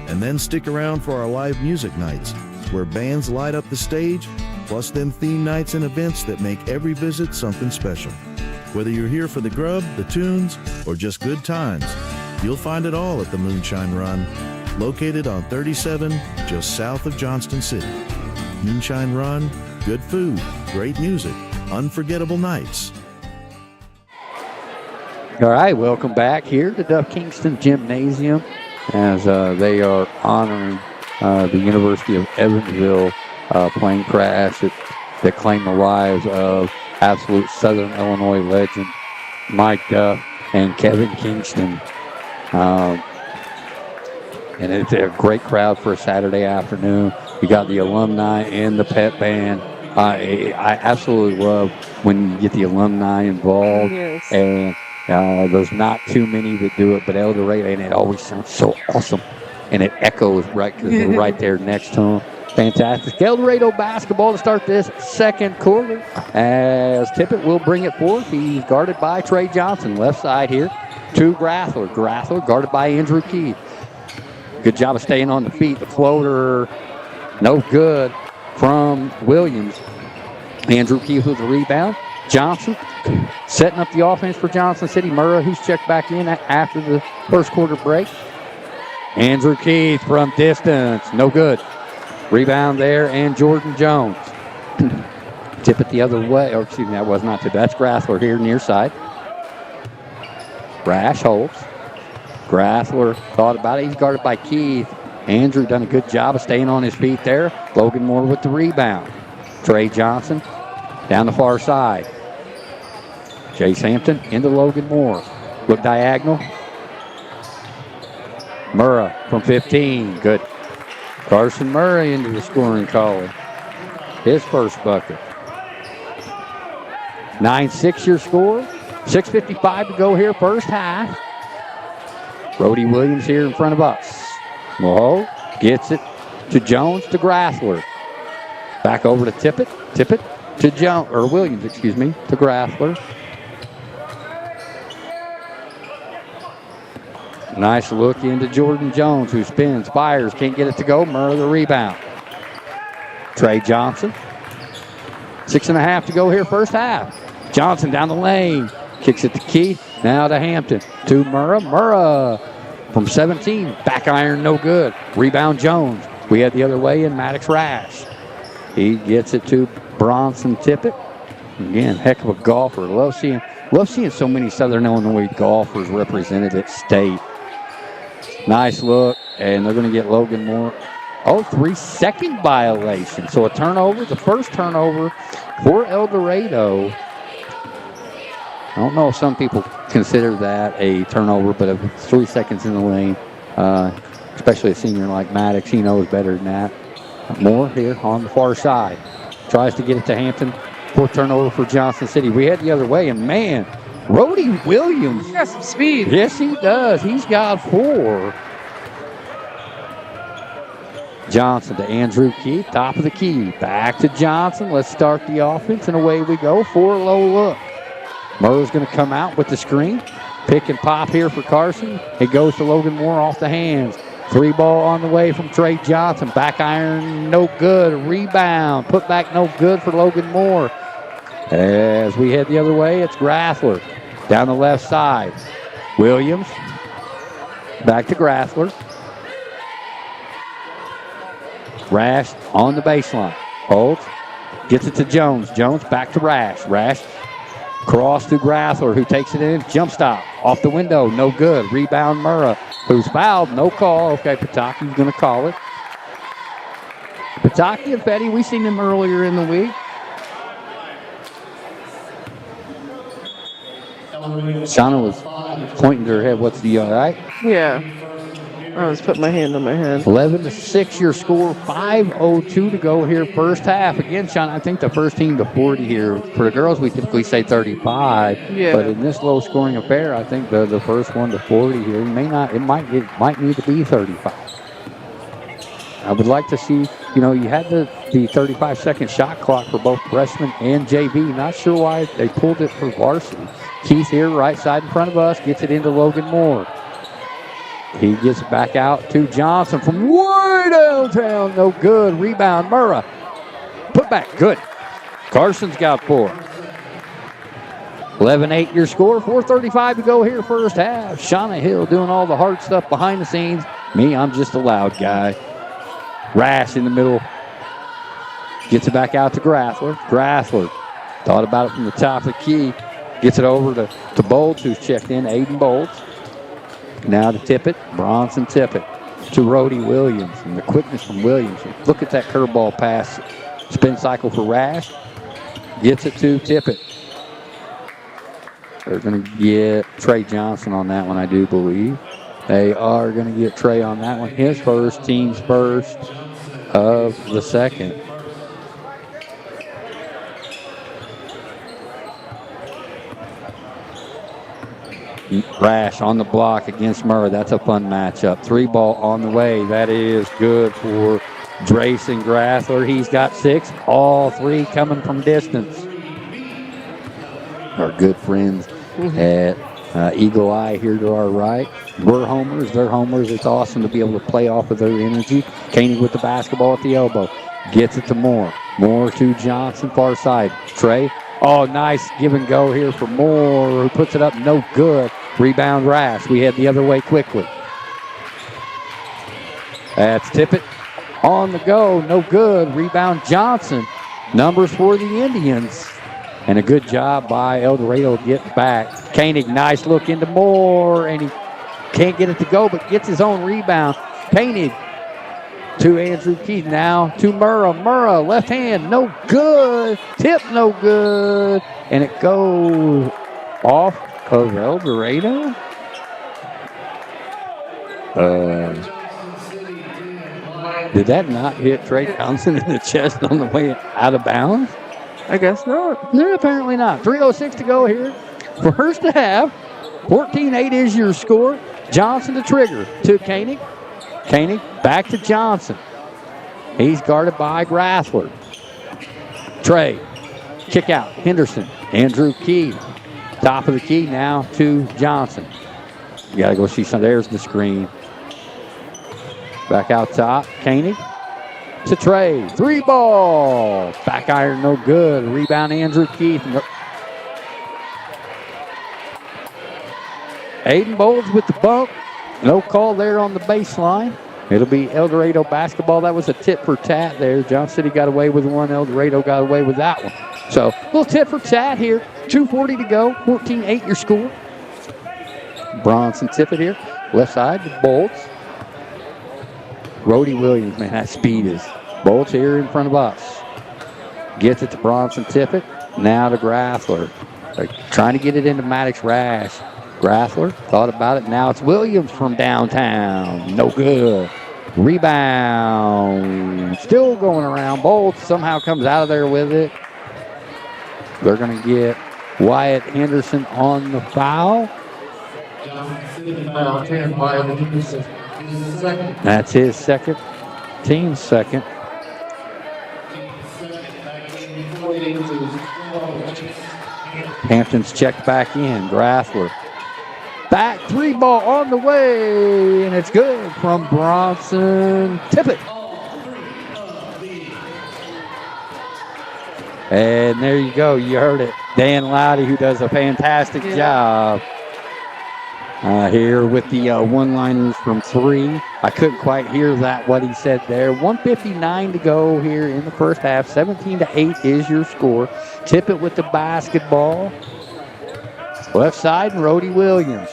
And then stick around for our live music nights, where bands light up the stage, plus them theme nights and events that make every visit something special. Whether you're here for the grub, the tunes, or just good times, you'll find it all at the Moonshine Run, located on 37, just south of Johnston City. Moonshine Run, good food, great music, unforgettable nights. All right, welcome back here to Duff Kingston Gymnasium as they are honoring the University of Evansville plane crash that claimed the lives of absolute Southern Illinois legend Mike Duff and Kevin Kingston. And it's a great crowd for a Saturday afternoon. We got the alumni and the pep band. I absolutely love when you get the alumni involved. Yes. And there's not too many that do it, but Eldorado, and it always sounds so awesome. And it echoes right because they're right there next to them. Fantastic. Eldorado basketball to start this second quarter as Tippett will bring it forth. He's guarded by Trey Johnson. Left side here to Grassler. Grassler guarded by Andrew Keith. Good job of staying on the feet. The floater, no good from Williams. Andrew Keith with the rebound. Johnson setting up the offense for Johnson City. Murrah, he's checked back in after the first quarter break. Andrew Keith from distance, no good. Rebound there, and Jordan Jones. Tip it the other way. Or excuse me, that was not tip. That's Grassler here near side. Rash holds. Grassler thought about it. He's guarded by Keith. Andrew done a good job of staying on his feet there. Logan Moore with the rebound. Trey Johnson down the far side. Chase Hampton into Logan Moore. Look diagonal. Murrah from 15. Good. Carson Murray into the scoring column. His first bucket. 9-6 your score. 6:55 to go here, first half. Brody Williams here in front of us. Whoa, gets it to Jones to Grassler. Back over to Tippett. Tippett to Williams, to Grassler. Nice look into Jordan Jones, who spins, fires, can't get it to go. Murrah the rebound. Trey Johnson. 6.5 to go here, first half. Johnson down the lane. Kicks it to Keith. Now to Hampton. To Murrah. Murrah from 17. Back iron, no good. Rebound Jones. We had the other way in Maddox Rash. He gets it to Bronson Tippett. Again, heck of a golfer. Love seeing so many Southern Illinois golfers represented at state. Nice look, and they're going to get Logan Moore. 3-second violation. So a turnover, the first turnover for Eldorado. I don't know if some people consider that a turnover, but if it's 3 seconds in the lane, especially a senior like Maddox, he knows better than that. Moore here on the far side. Tries to get it to Hampton. Fourth turnover for Johnson City. We head the other way, and man, Brody Williams. He got some speed. Yes, he does. He's got 4. Johnson to Andrew Keith, top of the key. Back to Johnson. Let's start the offense, and away we go. 4 low look. Murrah's going to come out with the screen. Pick and pop here for Carson. It goes to Logan Moore off the hands. 3 ball on the way from Trey Johnson. Back iron, no good. Rebound. Put back, no good for Logan Moore. As we head the other way, it's Grassler. Down the left side. Williams. Back to Grassler. Rash on the baseline. Holds. Gets it to Jones. Jones back to Rash. Rash cross to Grassler, who takes it in. Jump stop. Off the window. No good. Rebound Murrah, who's fouled. No call. Okay, Pataki's going to call it. Pataki and Fetty, we seen him earlier in the week. Shauna was pointing to her head. What's the all right? Yeah. I was putting my hand on my head. 11-6 your score. 5:02 to go here, first half. Again, Shauna, I think the first team to 40 here. For the girls, we typically say 35. Yeah. But in this low-scoring affair, I think the first one to 40 here it might need to be 35. I would like to see, you had the 35-second shot clock for both freshman and JV. Not sure why they pulled it for varsity. Keith here, right side in front of us, gets it into Logan Moore. He gets back out to Johnson from way downtown. No good. Rebound, Murrah. Put back, good. Carson's got 4. 11-8 your score. 4:35 to go here, first half. Shauna Hill doing all the hard stuff behind the scenes. Me, I'm just a loud guy. Rash in the middle. Gets it back out to Grassler. Grassler thought about it from the top of the key. Gets it over to Bolts, who's checked in. Aiden Bolts. Now to Tippett. Bronson Tippett to Brody Williams. And the quickness from Williams. Look at that curveball pass. Spin cycle for Rash. Gets it to Tippett. They're going to get Trey Johnson on that one, I do believe. They are going to get Trey on that one. His first, team's first of the second. Rash on the block against Murrah. That's a fun matchup. 3 ball on the way. That is good for Drayson Grassler. He's got 6. All 3 coming from distance. Our good friends at Eagle Eye here to our right. We're homers. They're homers. It's awesome to be able to play off of their energy. Koenig with the basketball at the elbow. Gets it to Moore. Moore to Johnson, far side. Trey. Oh, nice give and go here for Moore, who puts it up, no good. Rebound Rash. We head the other way quickly. That's Tippett on the go, no good. Rebound Johnson. Numbers for the Indians. And a good job by Eldorado to get back. Koenig, nice look into Moore, and he can't get it to go, but gets his own rebound. Koenig to Andrew Keith, now to Murrah. Murrah, left hand, no good. Tip, no good. And it goes off of Eldorado. Did that not hit Trey Johnson in the chest on the way out of bounds? I guess not. No, apparently not. 3:06 to go here. First half. 14-8 is your score. Johnson to trigger to Koenig. Koenig back to Johnson. He's guarded by Grassler. Trey. Kick out. Henderson. Andrew Key. Top of the key now to Johnson. You got to go see some. There's the screen. Back out top. Koenig to Trey. 3 ball. Back iron, no good. Rebound, Andrew Keith. Aiden Bowles with the bump. No call there on the baseline. It'll be Eldorado basketball. That was a tit for tat there. Johnson City got away with one. Eldorado got away with that one. So, a little tit for tat here. 2:40 to go. 14-8 your score. Bronson Tippett here. Left side to Bolts. Rhodey Williams, man, that speed is. Bolts here in front of us. Gets it to Bronson Tippett. Now to Grassler. They're trying to get it into Maddox Rash. Grassler thought about it. Now it's Williams from downtown. No good. Rebound. Still going around. Bolts somehow comes out of there with it. They're going to get Wyatt Henderson on the foul. That's his second. Team's second. Hampton's checked back in. Grassler. Back 3 ball on the way. And it's good from Bronson Tippett. And there you go. You heard it. Dan Loudy, who does a fantastic job here with the one-liners from 3. I couldn't quite hear what he said there. 1:59 to go here in the first half. 17-8 is your score. Tippett with the basketball. Left side, and Rhodey Williams.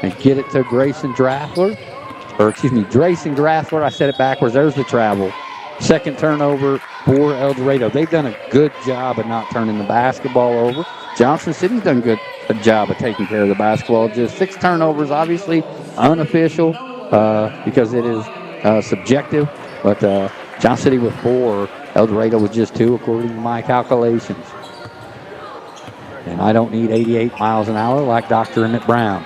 And get it to Grayson Grassler. Drayson Grassler. I said it backwards. There's the travel. Second turnover for Eldorado. They've done a good job of not turning the basketball over. Johnson City's done a job of taking care of the basketball. Just 6 turnovers, obviously unofficial because it is subjective. But Johnson City with 4, Eldorado with just 2, according to my calculations. And I don't need 88 miles an hour like Dr. Emmett Brown.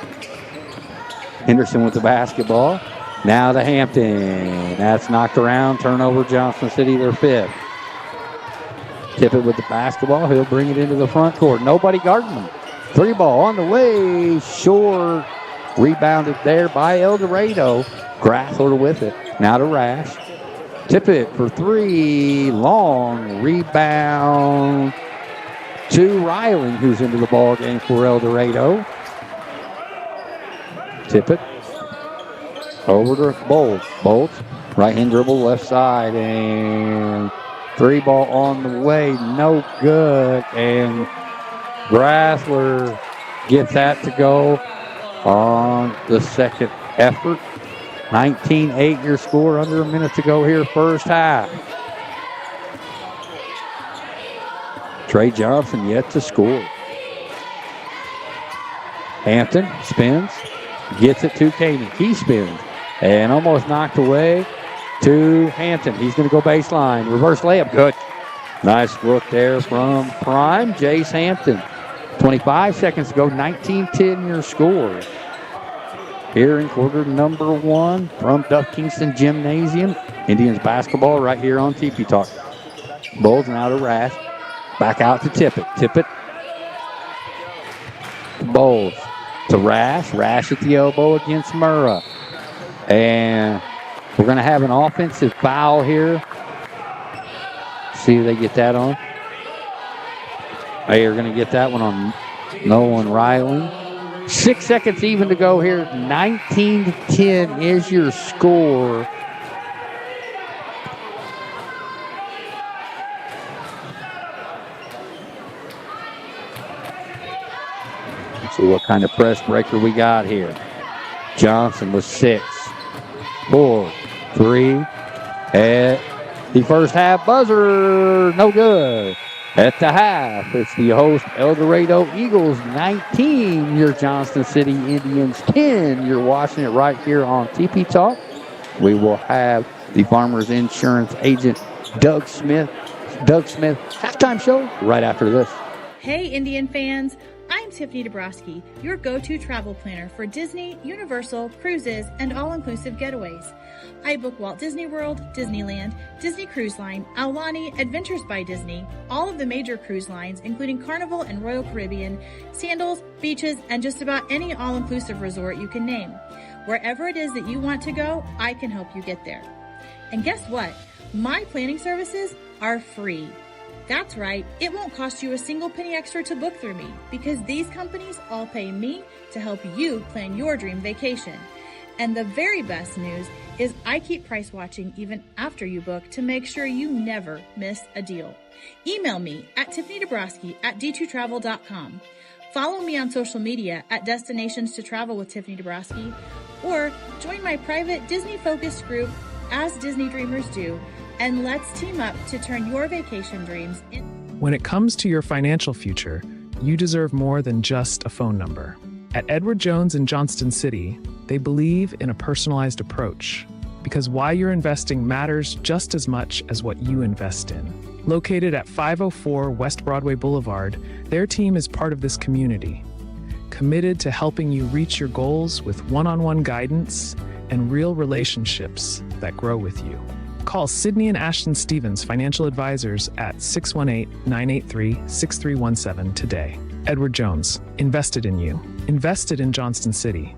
Henderson with the basketball. Now to Hampton. That's knocked around. Turnover, Johnson City, their 5th. Tippett with the basketball. He'll bring it into the front court. Nobody guarding him. 3 ball on the way. Short. Rebounded there by Eldorado. Grassler with it. Now to Rash. Tippett for 3. Long rebound to Riley, who's into the ball game for Eldorado. Tippett over to Bolts. Bolts, right hand dribble, left side, and 3 ball on the way, no good. And Grassler gets that to go on the second effort. 19-8 your score, under a minute to go here, first half. Trey Johnson yet to score. Hampton spins, gets it to Koenig. He spins and almost knocked away to Hampton. He's going to go baseline. Reverse layup. Good. Nice look there from Prime. Jace Hampton. 25 seconds to go. 19-10 your score. Here in quarter number 1 from Duff Kingston Gymnasium. Indians basketball right here on TP Talk. Bulls now to Rash. Back out to Tippett. Tippett. Bowles to Rash. Rash at the elbow against Murrah. And we're going to have an offensive foul here. See if they get that on. They are going to get that one on Nolan Riley. 6 seconds even to go here. 19-10 is your score. Let's see what kind of press breaker we got here. Johnson with 6, 4, 3. At the first half buzzer, no good. At the half, it's the host Eldorado Eagles 19, your Johnston City Indians 10. You're watching it right here on TP Talk. We will have the Farmers Insurance agent Doug Smith halftime show right after this. Hey, Indian fans. I'm Tiffany Dabrowski, your go-to travel planner for Disney, Universal, cruises, and all-inclusive getaways. I book Walt Disney World, Disneyland, Disney Cruise Line, Aulani, Adventures by Disney, all of the major cruise lines, including Carnival and Royal Caribbean, Sandals, beaches, and just about any all-inclusive resort you can name. Wherever it is that you want to go, I can help you get there. And guess what? My planning services are free. That's right, it won't cost you a single penny extra to book through me because these companies all pay me to help you plan your dream vacation. And the very best news is I keep price watching even after you book to make sure you never miss a deal. Email me at tiffanydabrowski@d2travel.com. Follow me on social media at Destinations to Travel with Tiffany Dabrowski, or join my private Disney-focused group, As Disney Dreamers Do, and let's team up to turn your vacation dreams in. When it comes to your financial future, you deserve more than just a phone number. At Edward Jones in Johnston City, they believe in a personalized approach because why you're investing matters just as much as what you invest in. Located at 504 West Broadway Boulevard, their team is part of this community, committed to helping you reach your goals with one-on-one guidance and real relationships that grow with you. Call Sydney and Ashton Stevens, financial advisors, at 618-983-6317 today. Edward Jones, invested in you. Invested in Johnston City.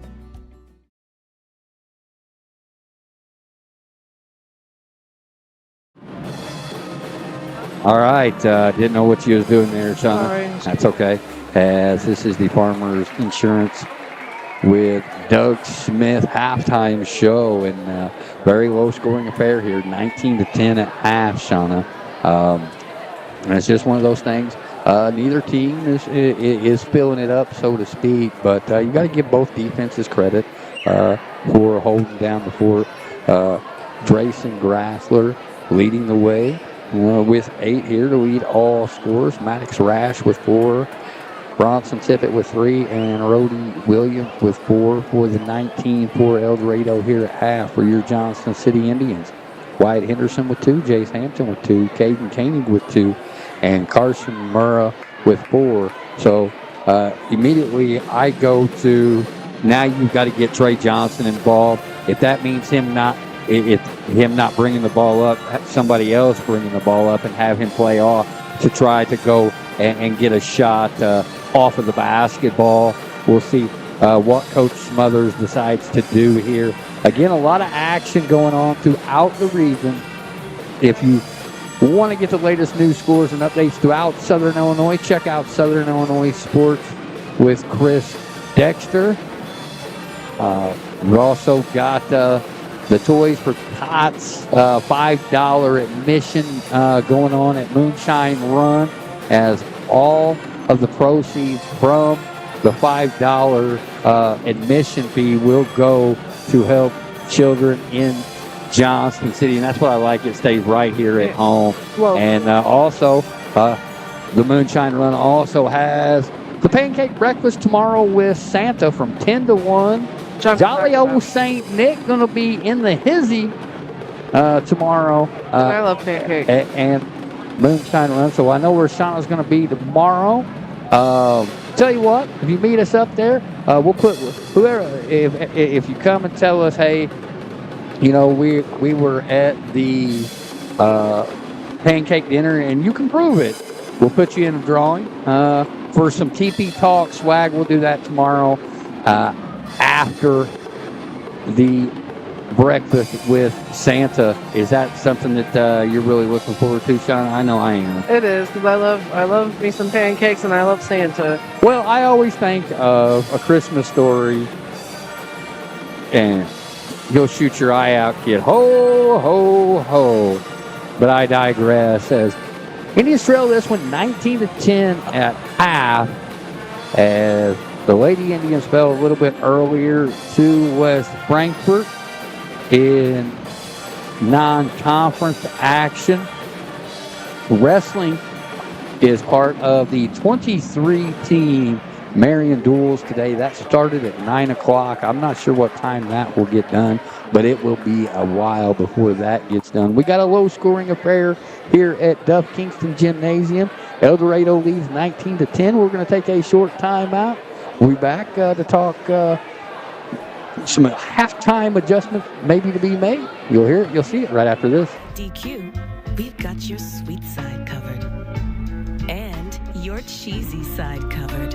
All right. Didn't know what you was doing there, Shauna. Sorry. That's okay. As this is the Farmers Insurance with Doug Smith halftime show, and very low scoring affair here, 19-10 at half, Shauna. And it's just one of those things. Neither team is filling it up, so to speak, but you got to give both defenses credit for holding down the fort. Drayson Grassler leading the way with 8 here to lead all scores. Maddox Rash with 4. Bronson Tippett with 3, and Rhodey Williams with 4 for the 19 for Eldorado here at half for your Johnston City Indians. Wyatt Henderson with 2, Jace Hampton with 2, Caden Koenig with 2, and Carson Murrah with 4. So immediately I go to, now you've got to get Trey Johnson involved. If that means him not bringing the ball up, somebody else bringing the ball up and have him play off to try to go and get a shot off of the basketball. We'll see what Coach Smothers decides to do here. Again, a lot of action going on throughout the region. If you want to get the latest news, scores, and updates throughout Southern Illinois, check out Southern Illinois Sports with Chris Dexter. We've also got the Toys for Tots $5 admission going on at Moonshine Run, as all of the proceeds from the $5 admission fee will go to help children in Johnston City, and that's what I like. It stays right here at home. Well, and also, the Moonshine Run also has the pancake breakfast tomorrow with Santa from 10 to 1. Jolly old St. Nick going to be in the hizzy tomorrow. I love pancakes. And Moonshine Run, so I know where Shauna's going to be tomorrow. Tell you what, if you meet us up there, we'll put whoever, if you come and tell us, hey, you know, we were at the pancake dinner and you can prove it, we'll put you in a drawing for some TP Talk swag. We'll do that tomorrow after the breakfast with Santa. Is that something that you're really looking forward to, Sean? I know I am. It is, because I love me some pancakes and I love Santa. Well, I always think of A Christmas Story and you'll shoot your eye out, kid. Ho, ho, ho. But I digress. As Indians trail this one 19-10 at half, as the Lady Indians fell a little bit earlier to West Frankfort in non-conference action. Wrestling is part of the 23-team Marion Duels today. That started at 9 o'clock. I'm not sure what time that will get done, but it will be a while before that gets done. We got a low-scoring affair here at Duff Kingston Gymnasium. Eldorado leads 19-10. We're going to take a short timeout. We'll be back to talk some halftime adjustments maybe to be made. You'll hear it. You'll see it right after this. DQ, we've got your sweet side covered and your cheesy side covered.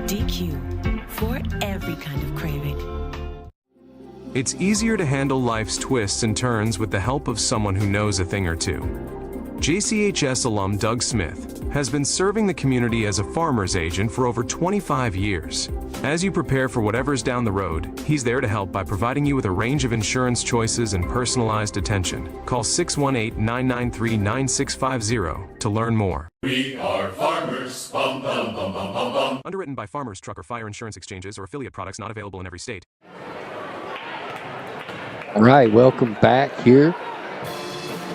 DQ, for every kind of craving. It's easier to handle life's twists and turns with the help of someone who knows a thing or two. JCHS alum Doug Smith has been serving the community as a farmer's agent for over 25 years. As you prepare for whatever's down the road, he's there to help by providing you with a range of insurance choices and personalized attention. Call 618-993-9650 to learn more. We are farmers. Bum, bum, bum, bum, bum, bum. Underwritten by Farmers, Truck, or Fire Insurance Exchanges or affiliate products not available in every state. All right, welcome back here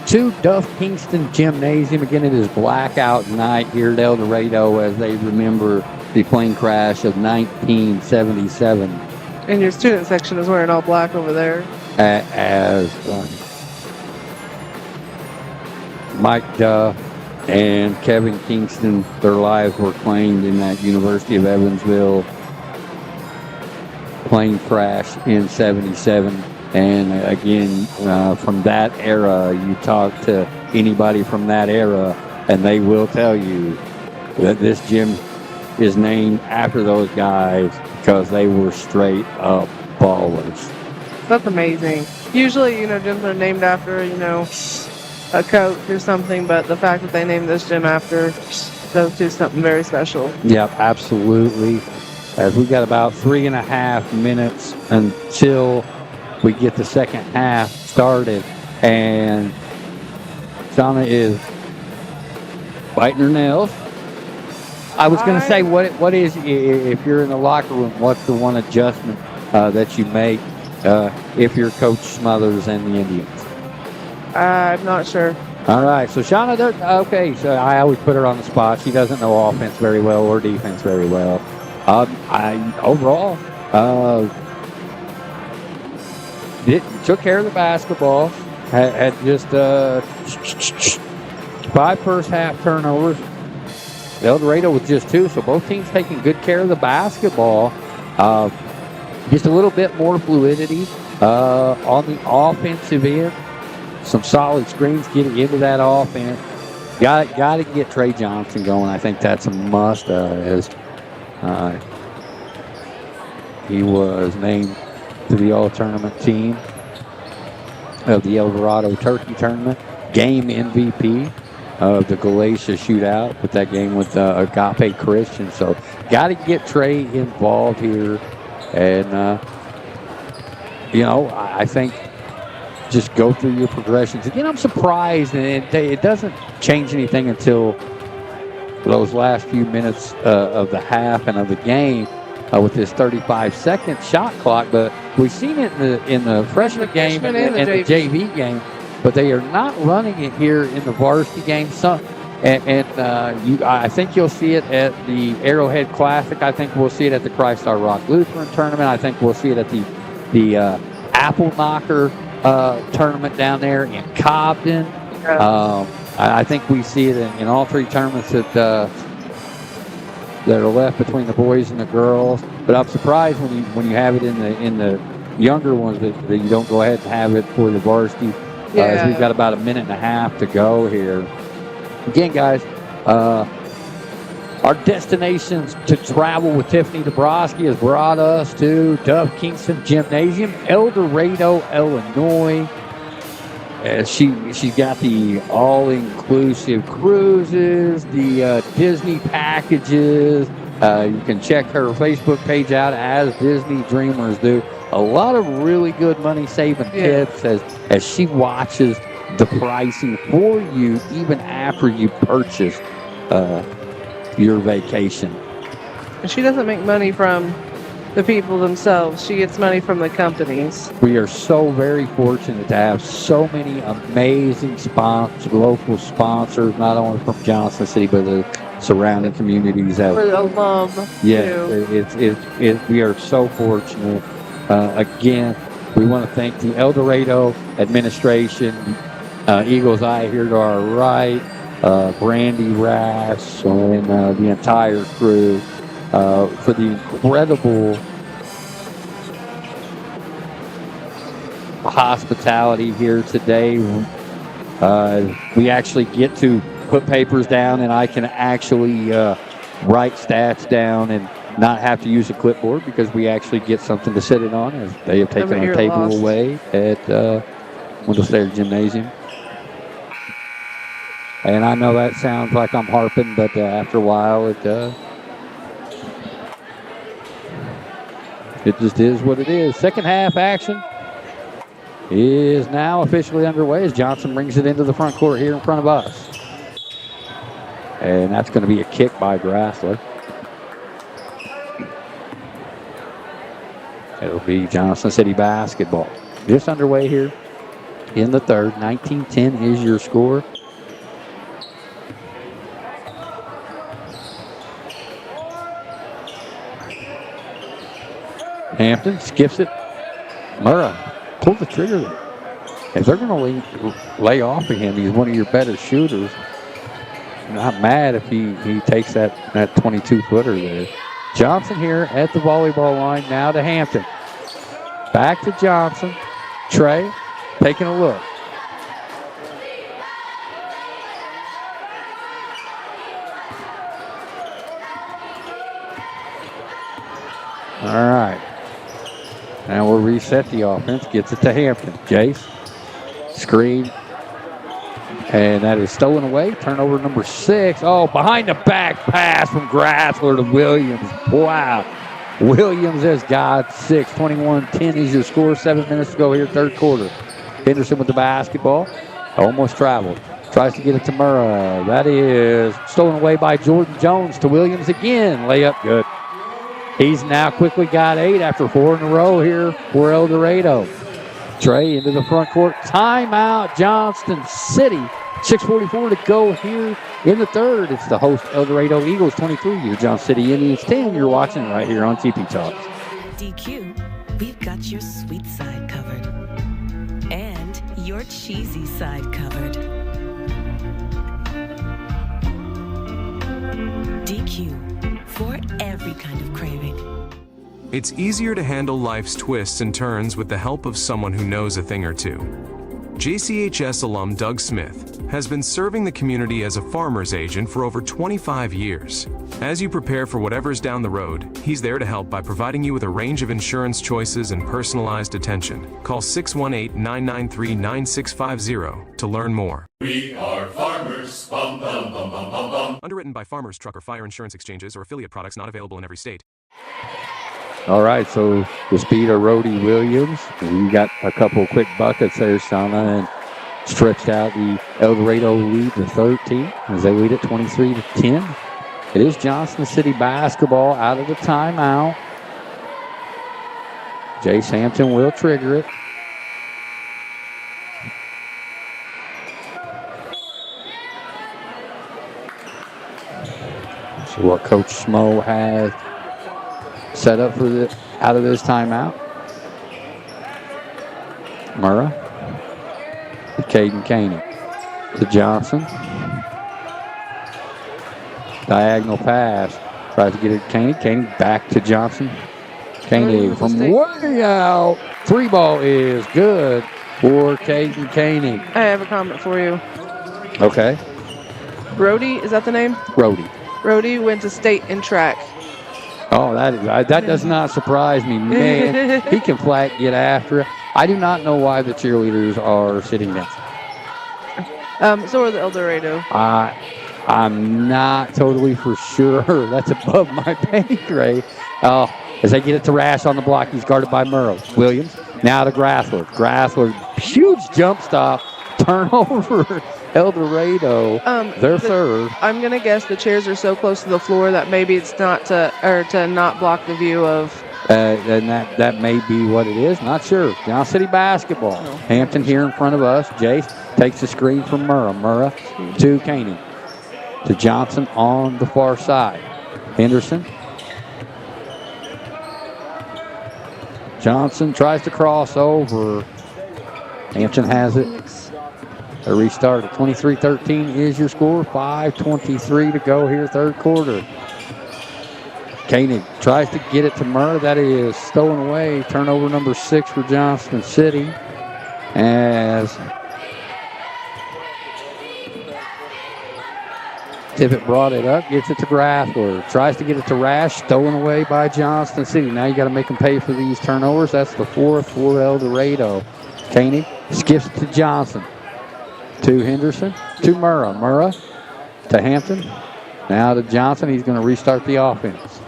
to Duff Kingston Gymnasium. Again, it is blackout night here at Eldorado as they remember the plane crash of 1977. And your student section is wearing all black over there. As Mike Duff and Kevin Kingston, their lives were claimed in that University of Evansville plane crash in 77. And again, from that era, you talk to anybody from that era, and they will tell you that this gym is named after those guys because they were straight up ballers. That's amazing. Usually, gyms are named after, a coach or something, but the fact that they named this gym after does do something very special. Yep, absolutely. As we got about 3.5 minutes until we get the second half started, and Shauna is biting her nails. I was going to say, what is, if you're in the locker room, what's the one adjustment that you make if you're Coach Smothers and the Indians? I'm not sure. All right, so Shauna, okay, so I always put her on the spot. She doesn't know offense very well or defense very well. Overall, took care of the basketball, had just 5 first half turnovers. Eldorado with just 2, so both teams taking good care of the basketball. Just a little bit more fluidity on the offensive end. Some solid screens getting into that offense. Got to get Trey Johnson going. I think that's a must as he was named to the all-tournament team of the Eldorado Turkey Tournament. Game MVP of the Galatia Shootout with that game with Agape Christian. So got to get Trey involved here. And, I think just go through your progressions. Again, I'm surprised, and it doesn't change anything until those last few minutes of the half and of the game with this 35-second shot clock. But we've seen it in the freshman game and the JV game, but they are not running it here in the varsity game. I think you'll see it at the Arrowhead Classic. I think we'll see it at the Christ Our Rock Lutheran Tournament. I think we'll see it at the Apple Knocker tournament down there in Cobden. I think we see it in all 3 tournaments that are left between the boys and the girls. But I'm surprised when you have it in the younger ones that you don't go ahead and have it for the varsity. As we've got about a minute and a half to go here. Again, guys, our destinations to travel with Tiffany Dabrowski has brought us to Duff Kingston Gymnasium, Eldorado, Illinois. She's got the all-inclusive cruises, the Disney packages. You can check her Facebook page out, as Disney Dreamers do. A lot of really good money-saving tips as she watches the pricing for you even after you purchase your vacation. And she doesn't make money from the people themselves. She gets money from the companies. We are so very fortunate to have so many amazing sponsors, local sponsors, not only from Johnson City, but the surrounding communities. For the alum, Yeah, too. we are so fortunate. Again, we want to thank the Eldorado administration, Eagle's Eye here to our right, Brandy Rash, and the entire crew for the incredible hospitality here today. We actually get to put papers down, and I can actually write stats down and not have to use a clipboard because we actually get something to sit it on, as they have taken our table away at Wendell Gymnasium. And I know that sounds like I'm harping, but after a while, it just is what it is. Second half action is now officially underway as Johnson brings it into the front court here in front of us. And that's going to be a kick by Grassler. It'll be Johnson City basketball. Just underway here in the third. 19-10 is your score. Hampton skips it. Murrah pulled the trigger there. If they're going to lay off of him, he's one of your better shooters. Not mad if he takes that 22-footer there. Johnson here at the volleyball line. Now to Hampton. Back to Johnson. Trey taking a look. All right. Now we'll reset the offense. Gets it to Hampton. Jace. Screen. And that is stolen away. Turnover number 6. Oh, behind the back pass from Grassler to Williams. Wow. Williams has got 6. 21-10 is your score. 7 minutes to go here, third quarter. Henderson with the basketball. Almost traveled. Tries to get it to Murrah. That is stolen away by Jordan Jones to Williams again. Layup good. He's now quickly got 8 after 4 in a row here for Eldorado. Trey into the front court. Timeout, Johnston City. 6:44 to go here in the third. It's the host Eldorado Eagles 23. Your Johnson City Indians 10. You're watching right here on TP Talk. DQ, we've got your sweet side covered. And your cheesy side covered. DQ, for every kind of craving. It's easier to handle life's twists and turns with the help of someone who knows a thing or two. JCHS alum Doug Smith has been serving the community as a farmer's agent for over 25 years. As you prepare for whatever's down the road, he's there to help by providing you with a range of insurance choices and personalized attention. Call 618-993-9650 to learn more. We are farmers. Bum, bum, bum, bum, bum, bum. Underwritten by Farmers Truck or Fire Insurance Exchanges or affiliate products not available in every state. All right, so the speed of Rhodey Williams. We got a couple quick buckets there, Shauna, and stretched out the Eldorado lead to 13 as they lead at 23-10. It is Johnson City basketball out of the timeout. Jace Hampton will trigger it. So what Coach Smo has set up for the out of this timeout. Murrah to Caden Caney to Johnson. Diagonal pass. Tries to get it to Caney. Caney back to Johnson. Caney from way out. 3 ball is good for Caden Caney. I have a comment for you. Okay. Rhodey, is that the name? Rhodey. Rhodey went to state in track. Oh, that does not surprise me, man. He can flat get after it. I do not know why the cheerleaders are sitting down. So are the Eldorado. I'm not totally for sure. That's above my pay grade. As they get it to Rash on the block, he's guarded by Murrow. Williams now to Grassler. Grassler, huge jump stop, turnover. Eldorado, their third. I'm gonna guess the chairs are so close to the floor that maybe it's not to not block the view of And that may be what it is. Not sure. Johnson City basketball. Hampton here in front of us. Jace takes the screen from Murrah. Murrah to Koenig. To Johnson on the far side. Henderson. Johnson tries to cross over. Hampton has it. A restart at 23-13 is your score. 5:23 to go here, third quarter. Koenig tries to get it to Murrah. That is stolen away. Turnover number 6 for Johnston City. As Tippett brought it up, gets it to Grathler. Tries to get it to Rash. Stolen away by Johnston City. Now you got to make them pay for these turnovers. That's the 4th for Eldorado. Koenig skips to Johnson. To Henderson. To Murrah. Murrah to Hampton. Now to Johnson. He's going to restart the offense.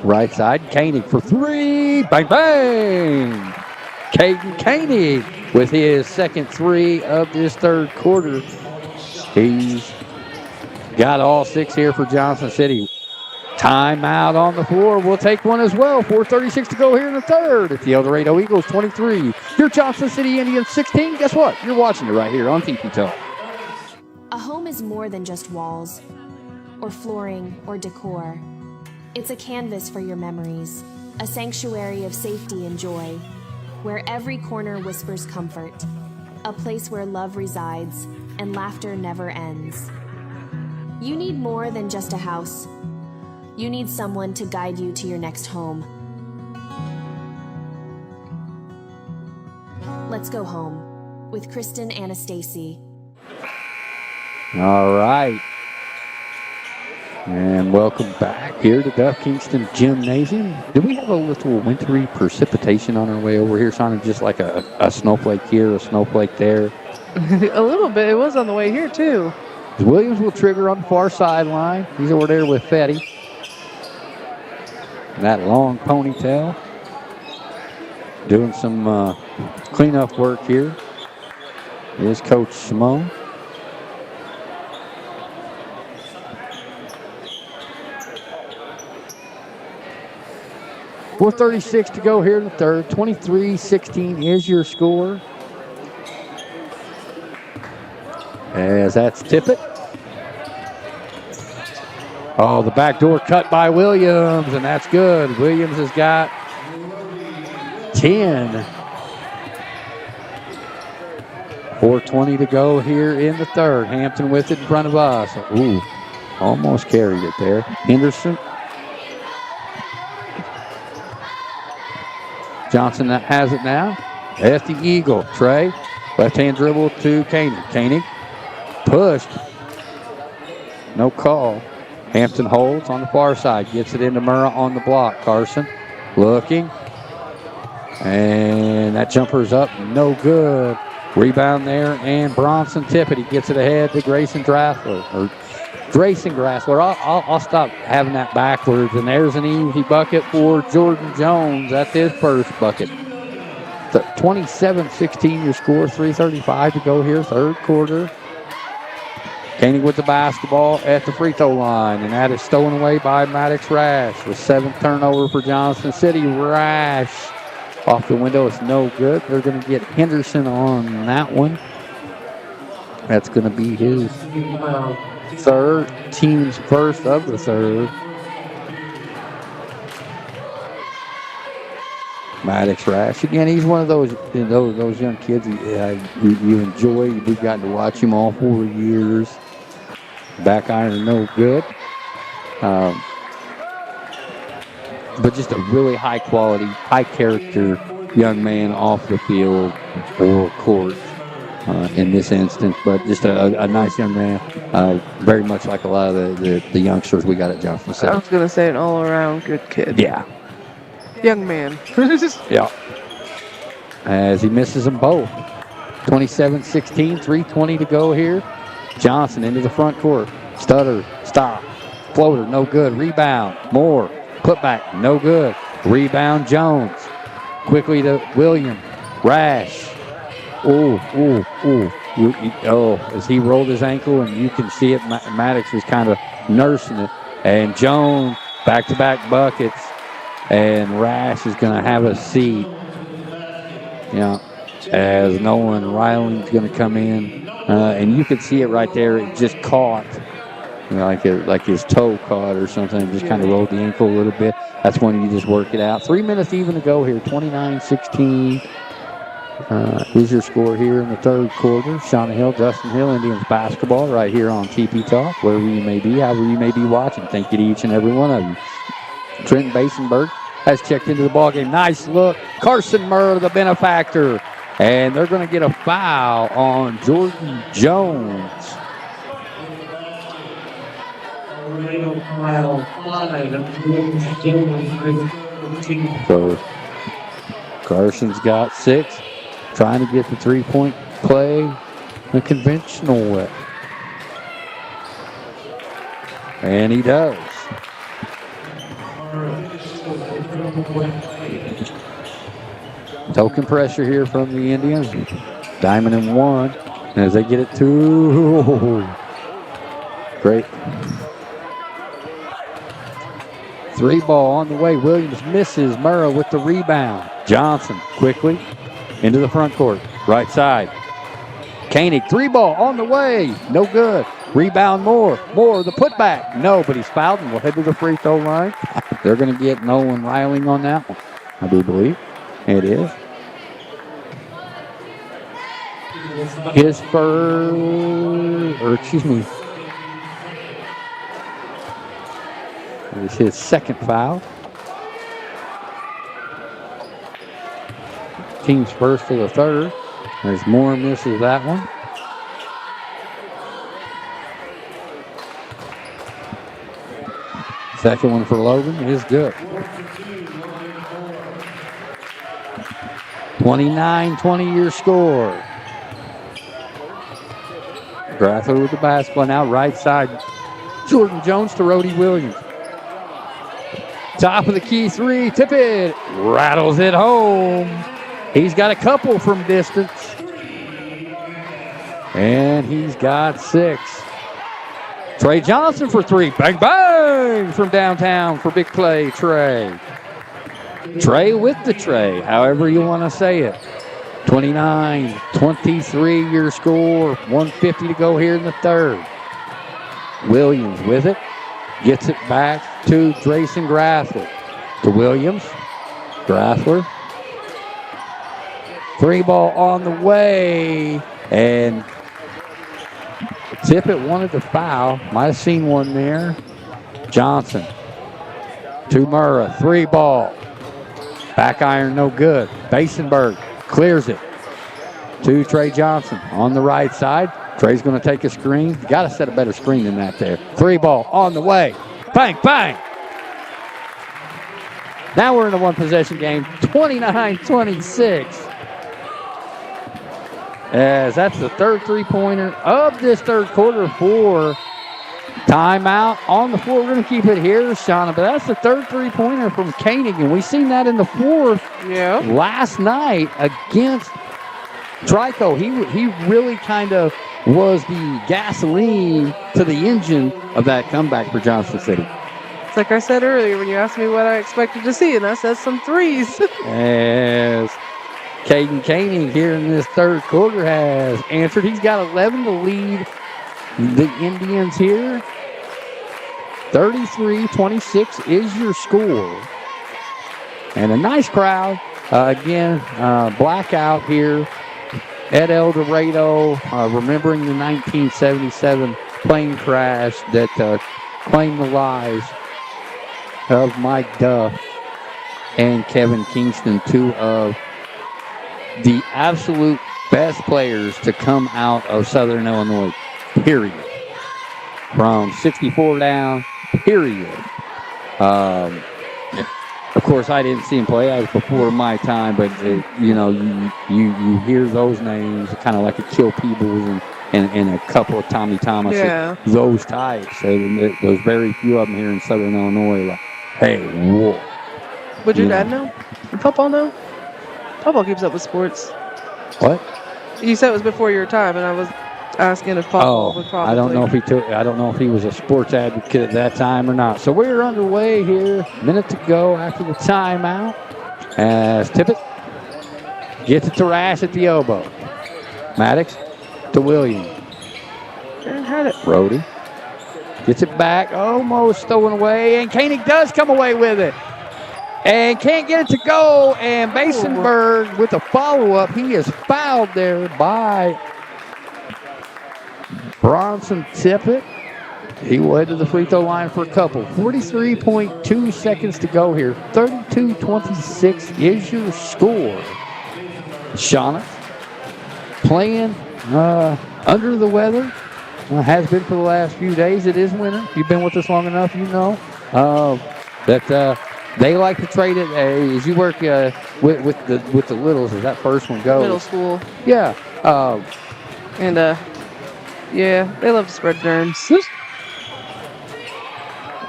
Right side. Koenig for 3. Bang, bang. Caden Koenig with his second 3 of this third quarter. He's got all 6 here for Johnson City. Timeout on the floor. We'll take one as well. 4:36 to go here in the third. It's the Eldorado Eagles 23. Your Johnson City Indians 16. Guess what? You're watching it right here on TP Talk. A home is more than just walls, or flooring, or decor. It's a canvas for your memories, a sanctuary of safety and joy, where every corner whispers comfort, a place where love resides and laughter never ends. You need more than just a house. You need someone to guide you to your next home. Let's go home with Kristen Anastasi. All right. And welcome back here to Duff Kingston Gymnasium. Do we have a little wintry precipitation on our way over here, Sounded just like a snowflake here, a snowflake there? A little bit. It was on the way here, too. Williams will trigger on the far sideline. He's over there with Fetty. That long ponytail. Doing some cleanup work here is Coach Simone. .436 to go here in the third. 23-16 is your score. As that's Tippett. Oh, the backdoor cut by Williams, and that's good. Williams has got 10. 4:20 to go here in the third. Hampton with it in front of us. Ooh, almost carried it there. Henderson. Johnson has it now. At the Eagle. Trey. Left-hand dribble to Koenig. Koenig pushed. No call. Hampton holds on the far side. Gets it into Murrah on the block. Carson looking. And that jumper's up. No good. Rebound there. And Bronson Tippett. He gets it ahead to Grayson Grassler. I'll stop having that backwards. And there's an easy bucket for Jordan Jones. That's his first bucket. 27-16 your score. 3:35 to go here. Third quarter. Koenig with the basketball at the free throw line. And that is stolen away by Maddox Rash. The 7th turnover for Johnston City. Rash off the window. It's no good. They're going to get Henderson on that one. That's going to be his third, team's first of the third. Maddox Rash. Again, he's one of those young kids you enjoy. We've gotten to watch him all 4 years. Back iron, no good. But just a really high quality, high character young man off the field or court in this instance. But just a nice young man. Very much like a lot of the youngsters we got at Johnson City. I was going to say an all-around good kid. Yeah. Young man. Yeah. As he misses them both. 27-16, 3:20 to go here. Johnson into the front court. Stutter, stop. Floater, no good. Rebound, Moore. Putback, no good. Rebound, Jones. Quickly to William. Rash. Ooh. As he rolled his ankle, and you can see it, Maddox was kind of nursing it. And Jones, back-to-back buckets. and Rash is going to have a seat. As Nolan Riley's going to come in, and you can see it right there. It just caught, like his toe caught or something. Just kind of rolled the ankle a little bit. That's when you just work it out. 3 minutes even to go here. 29-16 is your score here in the third quarter. Shauna Hill, Justin Hill, Indians basketball right here on TP Talk, wherever you may be, however you may be watching. Thank you to each and every one of you. Trenton Basenberg has checked into the ballgame. Nice look. Carson Murr, the benefactor. And they're going to get a foul on Jordan Jones. So Carson's got 6. Trying to get the three-point play the conventional way. And he does. Token pressure here from the Indians. Diamond in 1. And as they get it to... Great. 3 ball on the way. Williams misses. Murrah with the rebound. Johnson quickly into the front court. Right side. Koenig, 3 ball on the way. No good. Rebound Moore. Moore, the putback. No, but he's fouled and will head to the free throw line. They're going to get Nolan Riley on that one, I do believe. It is. His it was his second foul. Team's first for the third. As Moore misses that one. Second one for Logan is good. 29-20 your score. Grathler with the basketball now, right side. Jordan Jones to Rhodey Williams. Top of the key 3, tip it, rattles it home. He's got a couple from distance. And he's got 6. Trey Johnson for 3, bang, bang from downtown for big play, Trey. Trey with the tray, however you want to say it. 29-23 your score. 1:50 to go here in the third. Williams with it. Gets it back to Drayson Grathler. To Williams. Grathler. 3 ball on the way. And Tippett wanted to foul. Might have seen one there. Johnson. To Murrah. 3 ball. Back iron, no good. Basenberg clears it to Trey Johnson on the right side. Trey's going to take a screen. You got to set a better screen than that there. 3 ball on the way. Bang, bang. Now we're in a 1-possession game. 29-26. As that's the third 3-pointer of this third quarter for timeout on the floor. We're going to keep it here, Shauna, but that's the third 3-pointer from Koenig, and we seen that in the fourth last night against Trico. He really kind of was the gasoline to the engine of that comeback for Johnson City. It's like I said earlier when you asked me what I expected to see, and I said some threes. As Caden Koenig here in this third quarter has answered. He's got 11 to lead the Indians here. 33-26 is your score. And a nice crowd. Again, blackout here at Eldorado, remembering the 1977 plane crash that claimed the lives of Mike Duff and Kevin Kingston, 2 of the absolute best players to come out of Southern Illinois, period. From 64 down, period. Of course, I didn't see him play. I was before my time, but you hear those names, kind of like a Kill Peebles and a couple of Tommy Thomas, those types. And there's very few of them here in Southern Illinois. Like, hey, whoa. Would your dad know? Would Papa know? Papa keeps up with sports. What? You said it was before your time, and I was asking if Paul would probably. I don't know if he was a sports advocate at that time or not. So we're underway here. Minute to go after the timeout. As Tippett gets it to Rash at the elbow. Maddox to Williams. And had it. Brody gets it back. Almost stolen away. And Koenig does come away with it. And can't get it to go. And Basenberg with a follow-up. He is fouled there by Bronson Tippett. He will head to the free throw line for a couple. 43.2 seconds to go here. 32-26 is your score. Shauna playing under the weather. Has been for the last few days. It is winter. If you've been with us long enough, you know that they like to trade it. As you work with the littles, as that first one goes. Middle school. Yeah. Yeah, they love to spread germs.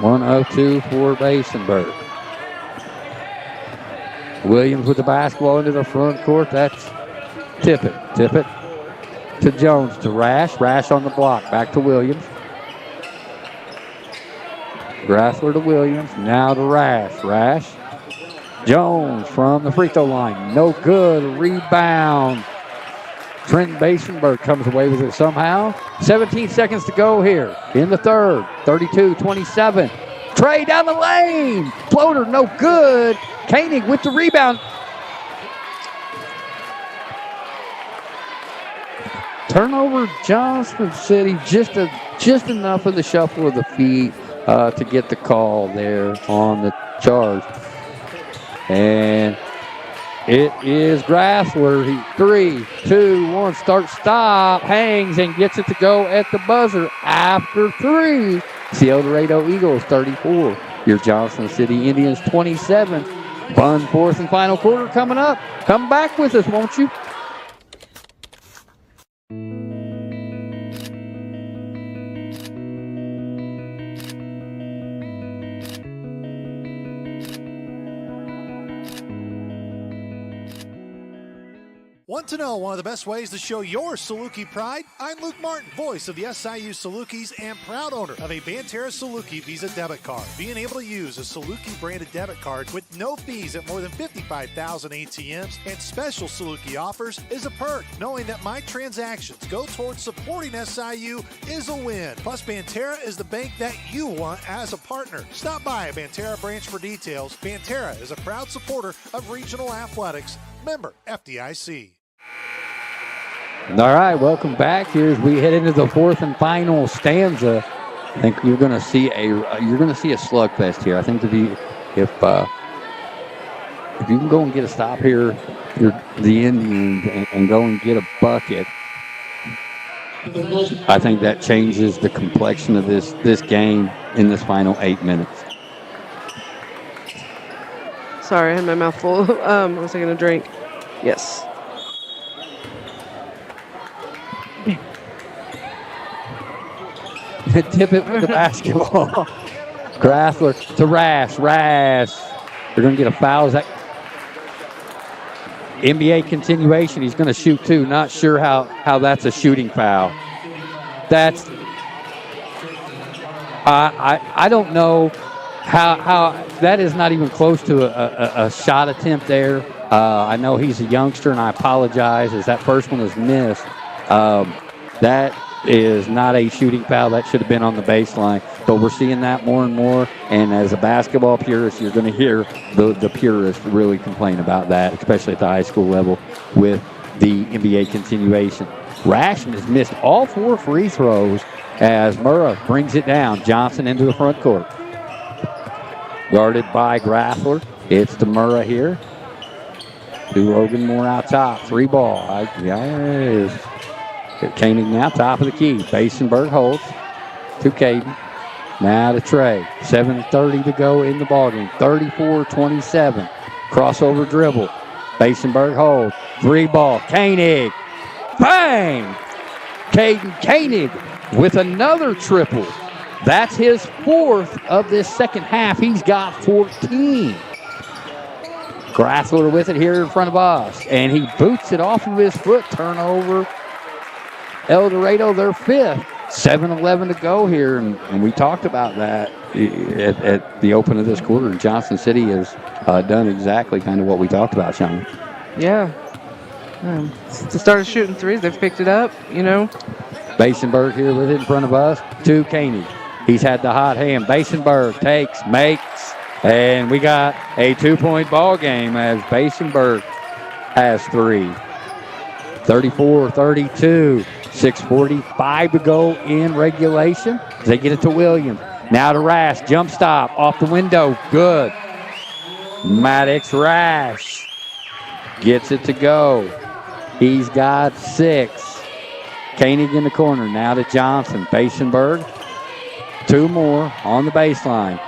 102 for Basenberg. Williams with the basketball into the front court. That's Tippett. Tippett to Jones to Rash. Rash on the block. Back to Williams. Grassler to Williams. Now to Rash. Rash. Jones from the free throw line. No good. Rebound. Trenton Basenberg comes away with it somehow. 17 seconds to go here in the third. 32-27. Trey down the lane. Floater, no good. Koenig with the rebound. Turnover, Johnson City. Just enough of the shuffle of the feet to get the call there on the charge. And it is Grassler. 3, 2, 1, start, stop, hangs and gets it to go at the buzzer after 3. It's the Eldorado Eagles 34. Your Johnson City Indians 27. Fun fourth and final quarter coming up. Come back with us, won't you? Want to know one of the best ways to show your Saluki pride? I'm Luke Martin, voice of the SIU Salukis and proud owner of a Banterra Saluki Visa debit card. Being able to use a Saluki branded debit card with no fees at more than 55,000 ATMs and special Saluki offers is a perk. Knowing that my transactions go towards supporting SIU is a win. Plus, Banterra is the bank that you want as a partner. Stop by a Banterra branch for details. Banterra is a proud supporter of regional athletics. Member FDIC. All right, welcome back here as we head into the fourth and final stanza. I think you're going to see a slugfest here. I think if you can go and get a stop here, the Indians and go and get a bucket, I think that changes the complexion of this game in this final 8 minutes. Sorry, I had my mouth full. I was taking a drink. Yes. Tippett with the basketball. Grassler to Rash. Rash. They're going to get a foul. Is that NBA continuation? He's going to shoot two. Not sure how that's a shooting foul. That's I don't know how that is not even close to a shot attempt there. I know he's a youngster, and I apologize as that first one was missed. That is not a shooting foul. That should have been on the baseline. But we're seeing that more and more. And as a basketball purist, you're going to hear the purists really complain about that, especially at the high school level with the NBA continuation. Rashman has missed all 4 free throws as Murrah brings it down. Johnson into the front court. Guarded by Grassler. It's to Murrah here. To Logan Moore out top. 3 ball. Yes. Koenig now top of the key. Basenberg holds to Caden. Now to Trey. 7:30 to go in the ballgame. 34-27. Crossover dribble. Basenberg holds. 3 ball. Koenig. Bang! Caden Koenig with another triple. That's his 4th of this second half. He's got 14. Grassler with it here in front of us. And he boots it off of his foot. Turnover Eldorado, they're 5th. 7:11 to go here, and we talked about that at the open of this quarter. And Johnson City has done exactly kind of what we talked about, Sean. Yeah. They started shooting threes. They've picked it up, you know. Basenberg here with it in front of us to Koenig. He's had the hot hand. Basenberg takes, makes, and we got a 2-point ball game as Basenberg has 3. 34-32. 6:45 to go in regulation. They get it to Williams. Now to Rash. Jump stop. Off the window. Good. Maddox Rash gets it to go. He's got 6. Koenig in the corner. Now to Johnson. Basenberg. 2 more on the baseline.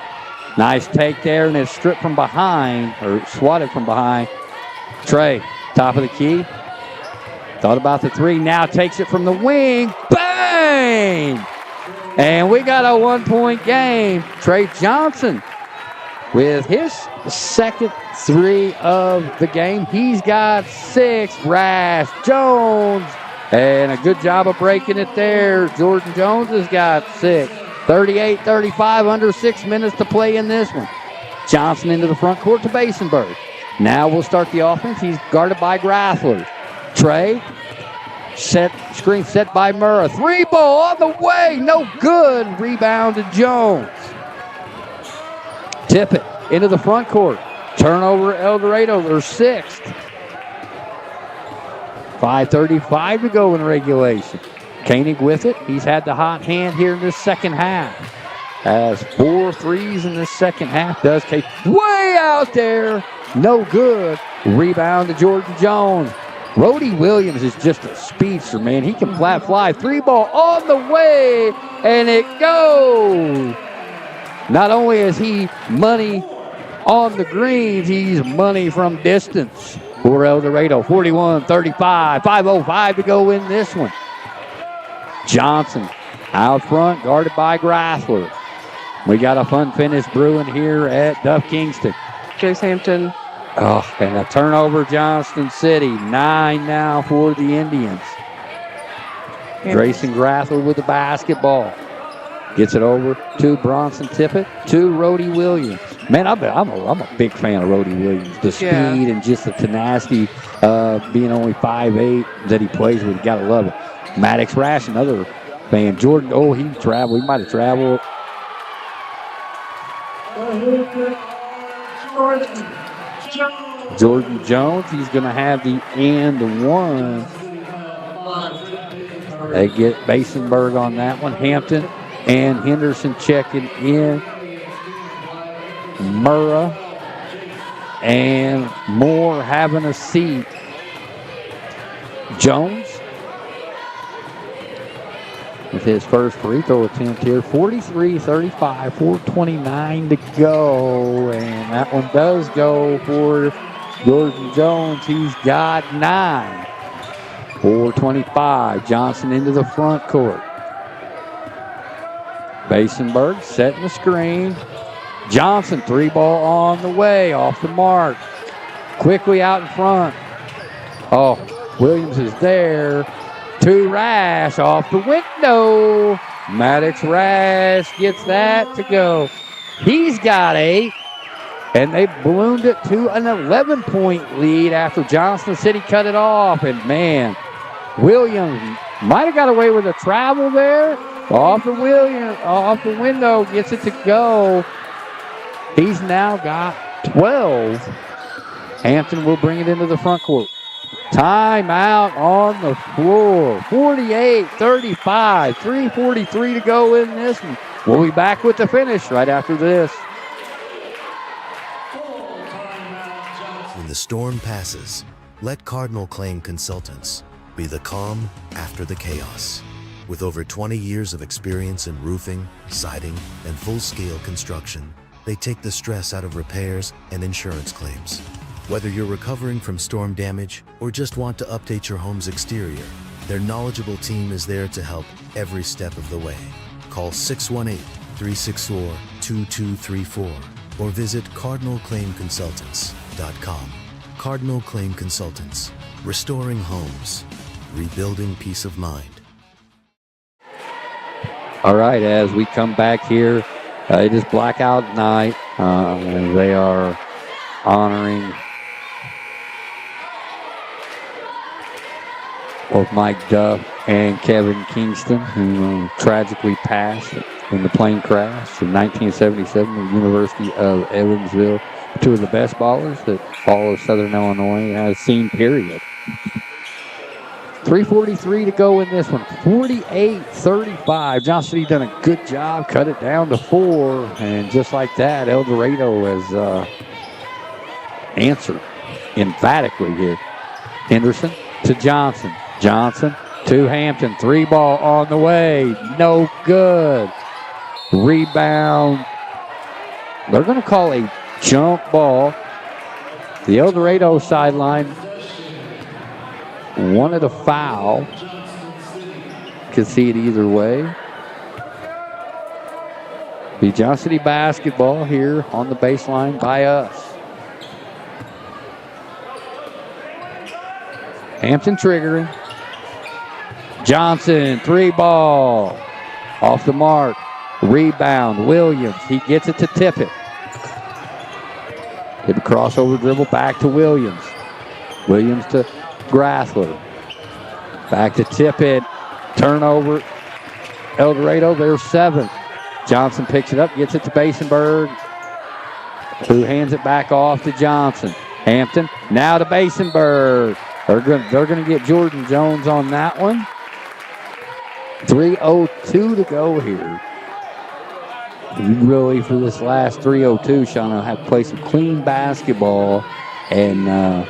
Nice take there, and it's stripped from behind, or swatted from behind. Trey, top of the key. Thought about the 3. Now takes it from the wing. Bang! And we got a 1-point game. Trey Johnson with his second 3 of the game. He's got 6. Rash Jones. And a good job of breaking it there. Jordan Jones has got 6. 38-35, under 6 minutes to play in this one. Johnson into the front court to Basenberg. Now we'll start the offense. He's guarded by Graffler. Trey, screen set by Murrah. 3 ball on the way, no good. Rebound to Jones. Tippett into the front court. Turnover Eldorado, they're 6th. 5:35 to go in regulation. Koenig with it. He's had the hot hand here in this second half. Has 4 threes in this second half. Does Kate way out there. No good. Rebound to Jordan Jones. Rhodey Williams is just a speedster, man. He can fly. 3 ball on the way, and it goes. Not only is he money on the greens, he's money from distance for Eldorado. 41-35, 5:05 to go in this one. Johnson out front, guarded by Grassler. We got a fun finish brewing here at Duff Kingston. Chase Hampton. Oh, and a turnover, Johnston City. 9 now for the Indians. Grayson Grassler with the basketball. Gets it over to Bronson Tippett, to Rhodey Williams. Man, I'm a big fan of Rhodey Williams. The speed and just the tenacity, being only 5'8", that he plays with. You got to love it. Maddox Rash, another fan. Jordan, he traveled. He might have traveled. Jordan Jones, he's going to have the and 1. They get Basenberg on that one. Hampton and Henderson checking in. Murrah and Moore having a seat. Jones with his first free throw attempt here. 43-35, 4:29 to go. And that one does go for Jordan Jones. He's got 9. 4:25. Johnson into the front court. Basenberg setting the screen. Johnson, 3 ball on the way, off the mark. Quickly out in front. Oh, Williams is there. To Rash, off the window. Maddox Rash gets that to go. He's got 8. And they ballooned it to an 11-point lead after Johnson City cut it off. And man, Williams might have got away with a travel there. Off the window, gets it to go. He's now got 12. Hampton will bring it into the front court. Timeout on the floor. 48-35, 3:43 to go in this one. We'll be back with the finish right after this. When the storm passes, let Cardinal Claim Consultants be the calm after the chaos. With over 20 years of experience in roofing, siding, and full-scale construction, they take the stress out of repairs and insurance claims. Whether you're recovering from storm damage or just want to update your home's exterior, their knowledgeable team is there to help every step of the way. Call 618-364-2234 or visit cardinalclaimconsultants.com. Cardinal Claim Consultants, restoring homes, rebuilding peace of mind. All right, as we come back here, it is blackout night. And they are honoring both Mike Duff and Kevin Kingston, who tragically passed in the plane crash in 1977 at the University of Evansville. Two of the best ballers that all of Southern Illinois has seen, period. 3:43 to go in this one. 48-35. Johnson City done a good job. Cut it down to 4. And just like that, Eldorado has answered emphatically here. Henderson to Johnson. Johnson to Hampton. 3-ball on the way. No good. Rebound. They're going to call a jump ball. The Eldorado sideline wanted a foul. Could see it either way. Be Johnson City basketball here on the baseline by us. Hampton triggering. Johnson, 3-ball. Off the mark. Rebound. Williams. He gets it to Tippett. Hit a crossover dribble back to Williams. Williams to Grassler. Back to Tippett. Turnover. Eldorado, there's 7. Johnson picks it up, gets it to Basenberg, who hands it back off to Johnson. Hampton, now to Basenberg. They're going to get Jordan Jones on that one. 3:02 to go here. You really, for this last 3:02, Shauna, have to play some clean basketball and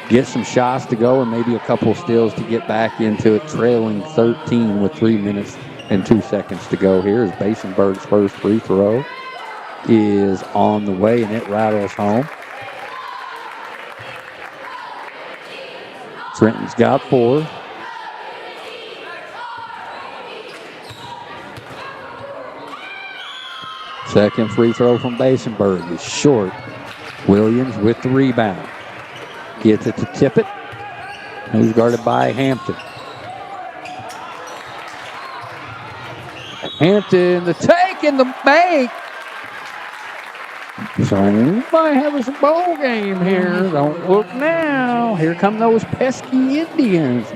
get some shots to go and maybe a couple steals to get back into it, trailing 13 with 3 minutes and 2 seconds to go here as Basenberg's first free throw is on the way, and it rattles home. Trenton's got 4. Second free throw from Basenberg is short. Williams with the rebound. Gets it to Tippett, who's guarded by Hampton. Hampton, the take in the bank. So we might have some ball game here. Don't look now. Here come those pesky Indians.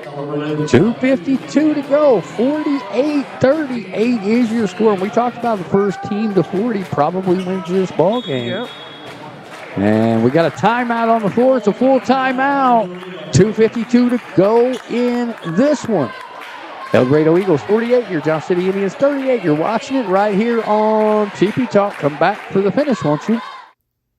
2:52 to go. 48-38 is your score. And we talked about the first team to 40 probably wins this ball game. Yep. And we got a timeout on the floor. It's a full timeout. 2:52 to go in this one. Eldorado Eagles 48, your Johnson City Indians 38. You're watching it right here on TP Talk. Come back for the finish, won't you?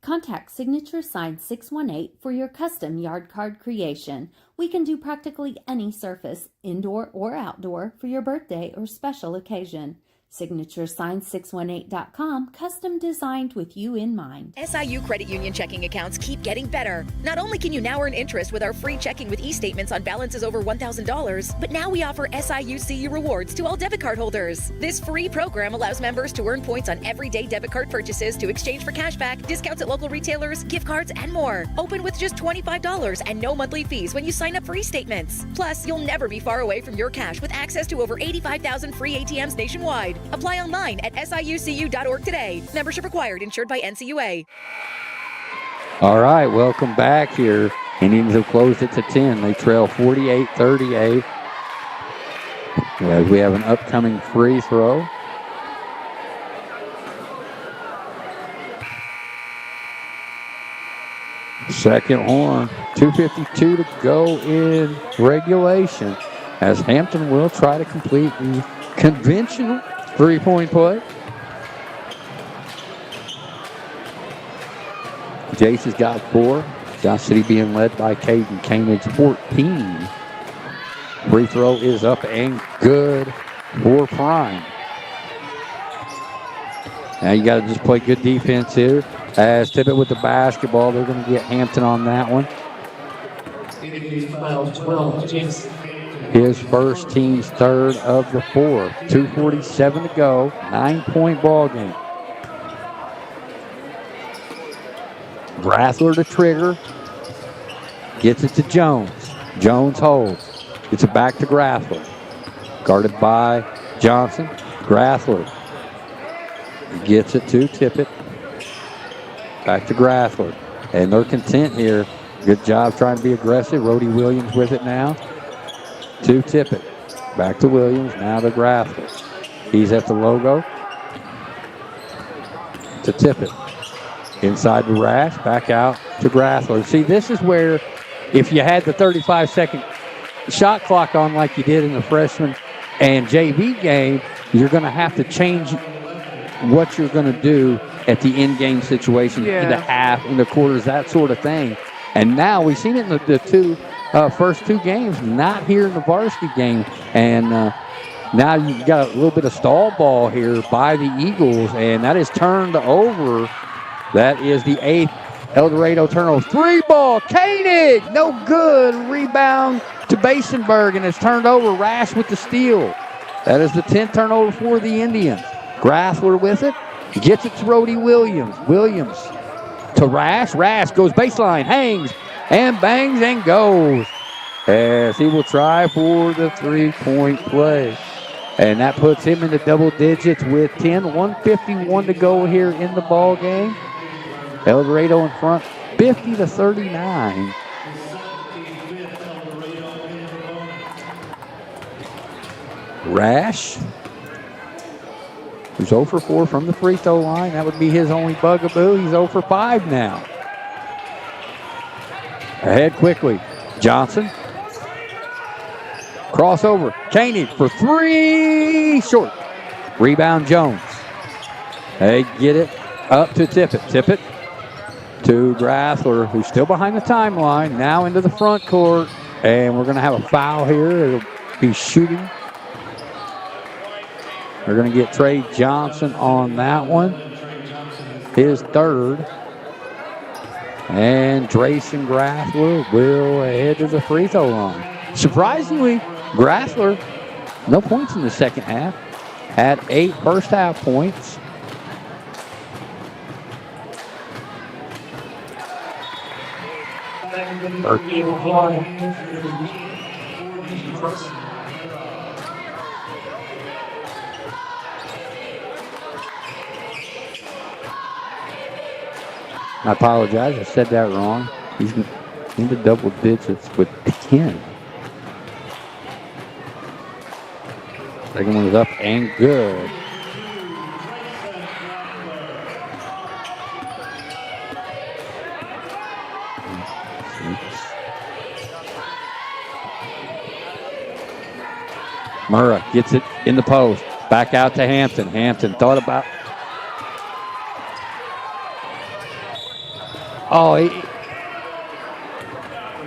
Contact Signature Sign 618 for your custom yard card creation. We can do practically any surface, indoor or outdoor, for your birthday or special occasion. SignatureSign618.com, custom designed with you in mind. SIU credit union checking accounts keep getting better. Not only can you now earn interest with our free checking with e-statements on balances over $1,000, but now we offer SIU CU rewards to all debit card holders. This free program allows members to earn points on everyday debit card purchases to exchange for cashback, discounts at local retailers, gift cards, and more. Open with just $25 and no monthly fees when you sign up for e-statements. Plus, you'll never be far away from your cash with access to over 85,000 free ATMs nationwide. Apply online at siucu.org today. Membership required. Insured by NCUA. All right, welcome back here. Indians have closed it to 10. They trail 48-38. As we have an upcoming free throw. Second horn. 2:52 to go in regulation. As Hampton will try to complete the conventional three-point play. Jace has got 4. Johnson City being led by Caden Koenig's 14. Free throw is up and good for Prime. Now you got to just play good defense here. As Tippett with the basketball, they're going to get Hampton on that one. His first, team's third of the 4. 2:47 to go. 9-point ball game. Grassler to trigger. Gets it to Jones. Jones holds. Gets it back to Grassler. Guarded by Johnson, Grathler gets it to Tippett. Back to Grathler. And they're content here. Good job trying to be aggressive. Rhodey Williams with it now. To Tippett. Back to Williams. Now to Grathler. He's at the logo. To Tippett. Inside to Rash. Back out to Grathler. See, this is where if you had the 35-second shot clock on like you did in the freshman and JV game, you're going to have to change what you're going to do at the in-game situation, in the half, in the quarters, that sort of thing. And now we've seen it in the first two games, not here in the varsity game. And now you've got a little bit of stall ball here by the Eagles, and that is turned over. That is the 8th Eldorado turnover. 3-ball, Koenig, no good. Rebound to Basenberg, and it's turned over. Rash with the steal. That is the 10th turnover for the Indians. Grathler with it. Gets it to Rhodey Williams. Williams to Rash. Rash goes baseline, hangs, and bangs and goes. As he will try for the three-point play. And that puts him into double digits with 10. 1:51 to go here in the ball game. Eldorado in front, 50-39. Rash, who's 0 for 4 from the free throw line. That would be his only bugaboo. He's 0 for 5 now. Ahead quickly. Johnson. Crossover. Koenig for 3. Short. Rebound Jones. They get it up to Tippett. Tippett to Grathler, who's still behind the timeline. Now into the front court. And we're going to have a foul here. It'll be shooting. We're going to get Trey Johnson on that one. His third. And Drayson Grathler will head to the free throw line. Surprisingly, Grathler, no points in the second half. Had 8 first half points. I apologize. I said that wrong. He's into double digits with 10. Second one is up and good. Murrah gets it in the post. Back out to Hampton. Hampton thought about...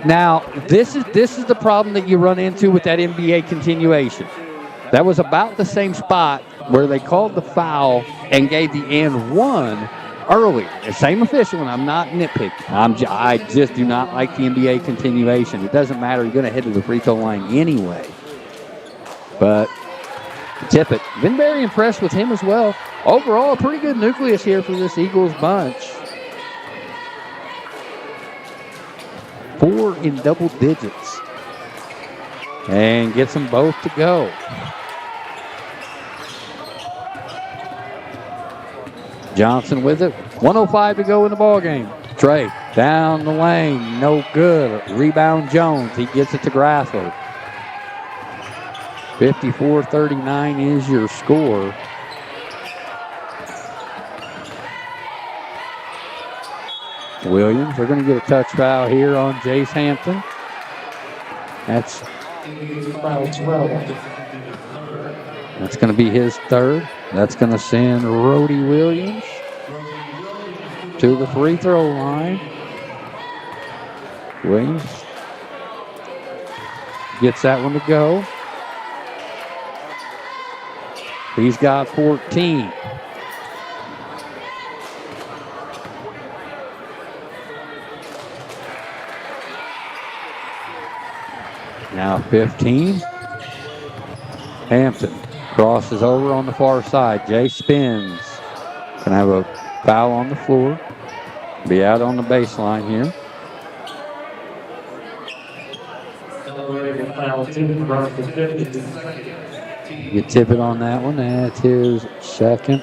Now, this is the problem that you run into with that NBA continuation. That was about the same spot where they called the foul and gave the and one earlier. The same official, and I'm not nitpicking. I just do not like the NBA continuation. It doesn't matter. You're going to head to the free throw line anyway. But Tippett, been very impressed with him as well. Overall, a pretty good nucleus here for this Eagles bunch. 4 in double digits. And gets them both to go. Johnson with it. 1:05 to go in the ball game. Trey down the lane. No good. Rebound Jones. He gets it to Grathler. 54-39 is your score. Williams, they're going to get a touch foul here on Jace Hampton. That's going to be his third. That's going to send Rhodey Williams to the free throw line. Williams gets that one to go. He's got 14. Now 15. Hampton crosses over on the far side. Jay spins. Gonna have a foul on the floor. Be out on the baseline here. You tip it on that one. That's his second.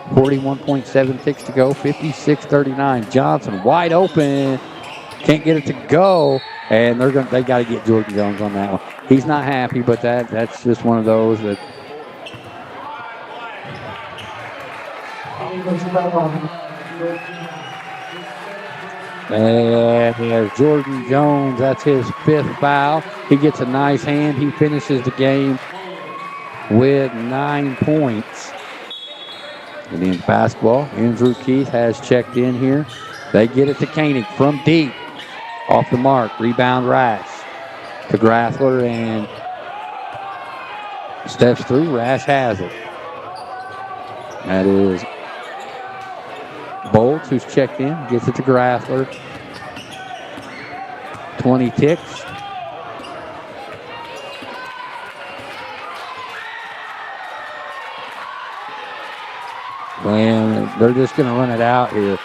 41.7 ticks to go. 56-39. Johnson wide open. Can't get it to go. And they got to get Jordan Jones on that one. He's not happy, but that's just one of those that. And there's Jordan Jones. That's his 5th foul. He gets a nice hand. He finishes the game with 9 points. And in basketball, Andrew Keith has checked in here. They get it to Koenig from deep. Off the mark. Rebound Rash to Grassler and steps through. Rash has it. That is Bolts, who's checked in, gets it to Grassler. 20 ticks. And they're just going to run it out here.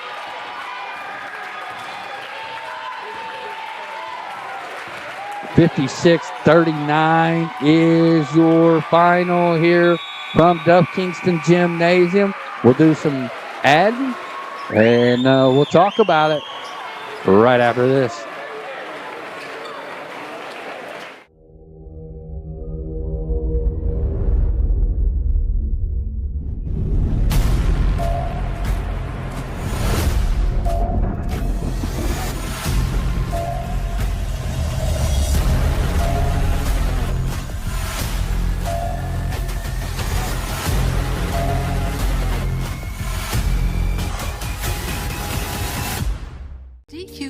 $56-39 is your final here from Duff Kingston Gymnasium. We'll do some adding, and we'll talk about it right after this.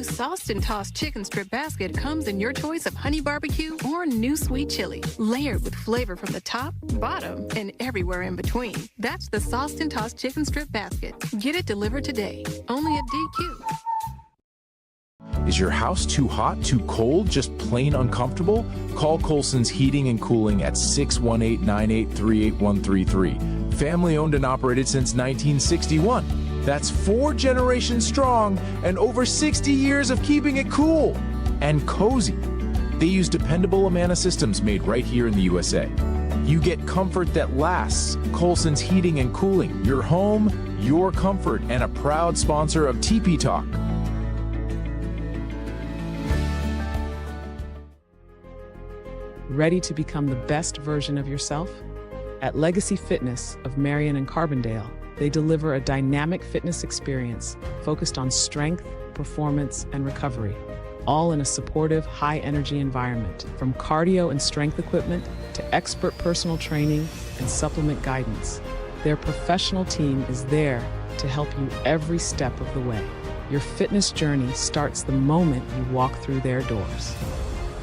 Sauced and tossed chicken strip basket comes in your choice of honey barbecue or new sweet chili, layered with flavor from the top, bottom, and everywhere in between. That's the sauced and tossed chicken strip basket. Get it delivered today, only at DQ. Is your house too hot, too cold, just plain uncomfortable? Call Colson's Heating and Cooling at 618-983-8133. Family owned and operated since 1961. That's 4 generations strong and over 60 years of keeping it cool and cozy. They use dependable Amana systems made right here in the USA. You get comfort that lasts. Colson's Heating and Cooling, your home, your comfort, and a proud sponsor of TP Talk. Ready to become the best version of yourself? At Legacy Fitness of Marion and Carbondale, they deliver a dynamic fitness experience focused on strength, performance, and recovery, all in a supportive, high-energy environment. From cardio and strength equipment to expert personal training and supplement guidance, their professional team is there to help you every step of the way. Your fitness journey starts the moment you walk through their doors.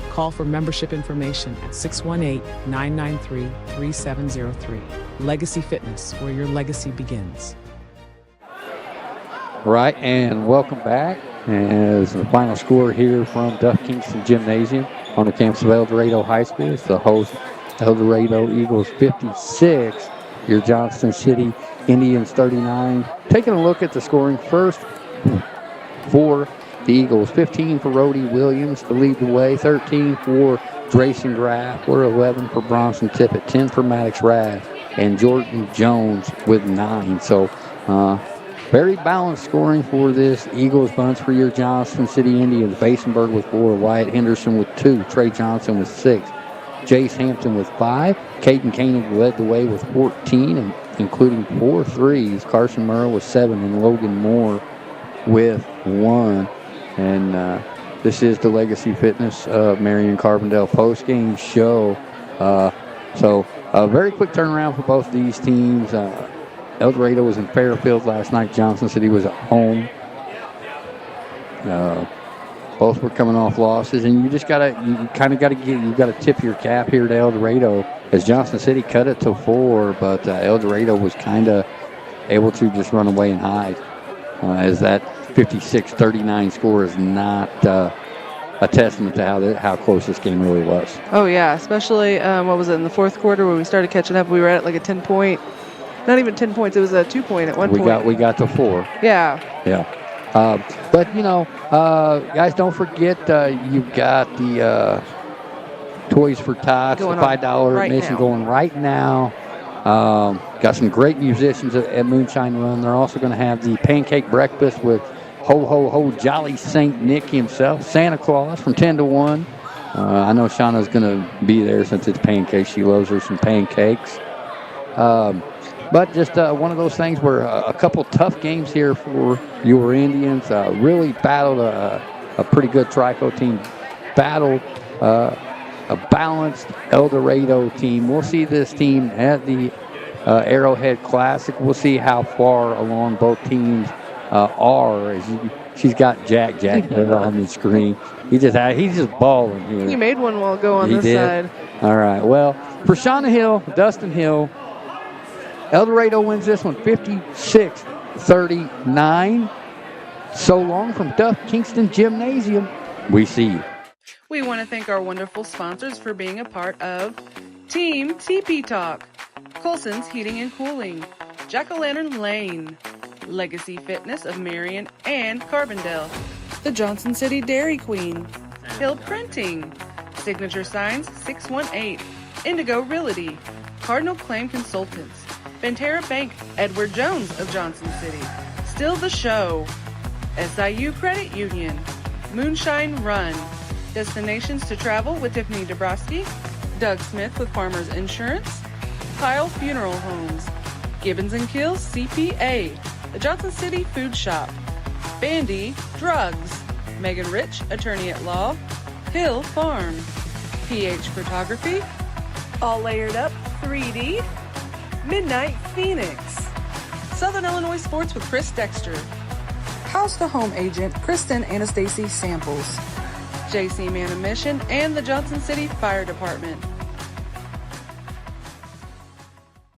Call for membership information at 618-993-3703. Legacy Fitness, where your legacy begins. Right, and welcome back. As the final score here from Duff Kingston Gymnasium on the campus of Eldorado High School. It's the host Eldorado Eagles 56, your Johnston City Indians 39. Taking a look at the scoring first for the Eagles. 15 for Rhodey Williams to lead the way. 13 for Drayson Graff. 11 for Bronson Tippett. 10 for Maddox Rath. And Jordan Jones with 9. So very balanced scoring for this Eagles bunch for your Johnston City Indians. Basenberg with 4. Wyatt Henderson with 2. Trey Johnson with 6. Jace Hampton with 5. Caden Koenig led the way with 14, and including 4 threes. Carson Murrow with 7 and Logan Moore with 1. And this is the Legacy Fitness Marion Carbondale post-game show. So a very quick turnaround for both these teams. Eldorado was in Fairfield last night. Johnson City was at home. Both were coming off losses, and you kind of gotta tip your cap here to Eldorado as Johnson City cut it to 4, but Eldorado was kind of able to just run away and hide. As that 56-39 score is not a testament to how close this game really was. Oh, yeah, especially, what was it, in the fourth quarter when we started catching up, we were at like a 10-point, not even 10 points, it was a 2-point at one point. We got to 4. Yeah. Yeah. But, guys, don't forget you've got the Toys for Tots, the Going on $5 right admission now. going right now. Got some great musicians at Moonshine Run. They're also going to have the pancake breakfast with Ho Ho Ho Jolly Saint Nick himself, Santa Claus from 10 to 1. I know Shauna's going to be there since it's pancakes. She loves her some pancakes. But just one of those things where a couple tough games here for your Indians. Really battled a pretty good Trico team. Battled a balanced Eldorado team. We'll see this team at the Arrowhead Classic. We'll see how far along both teams are. She's got Jack there on the screen. He's just balling here. You made one while ago on this side. All right. Well, for Shauna Hill, Dustin Hill, Eldorado wins this one 56-39. So long from Duff Kingston Gymnasium. We see you. We want to thank our wonderful sponsors for being a part of Team TP Talk, Colson's Heating and Cooling, Jack-O-Lantern Lane, Legacy Fitness of Marion and Carbondale, the Johnson City Dairy Queen, Hill Printing, Signature Signs 618, Indigo Realty, Cardinal Claim Consultants, Ventura Bank, Edward Jones of Johnson City, Still the Show, SIU Credit Union, Moonshine Run, Destinations to Travel with Tiffany Dabrowski, Doug Smith with Farmers Insurance, Kyle Funeral Homes, Gibbons & Kills CPA, the Johnson City Food Shop, Bandy Drugs, Megan Rich, Attorney at Law, Hill Farm, PH Photography, All Layered Up 3D, Midnight Phoenix, Southern Illinois Sports with Chris Dexter, House to Home Agent Kristen Anastasia Samples, JC Man of Mission, and the Johnson City Fire Department.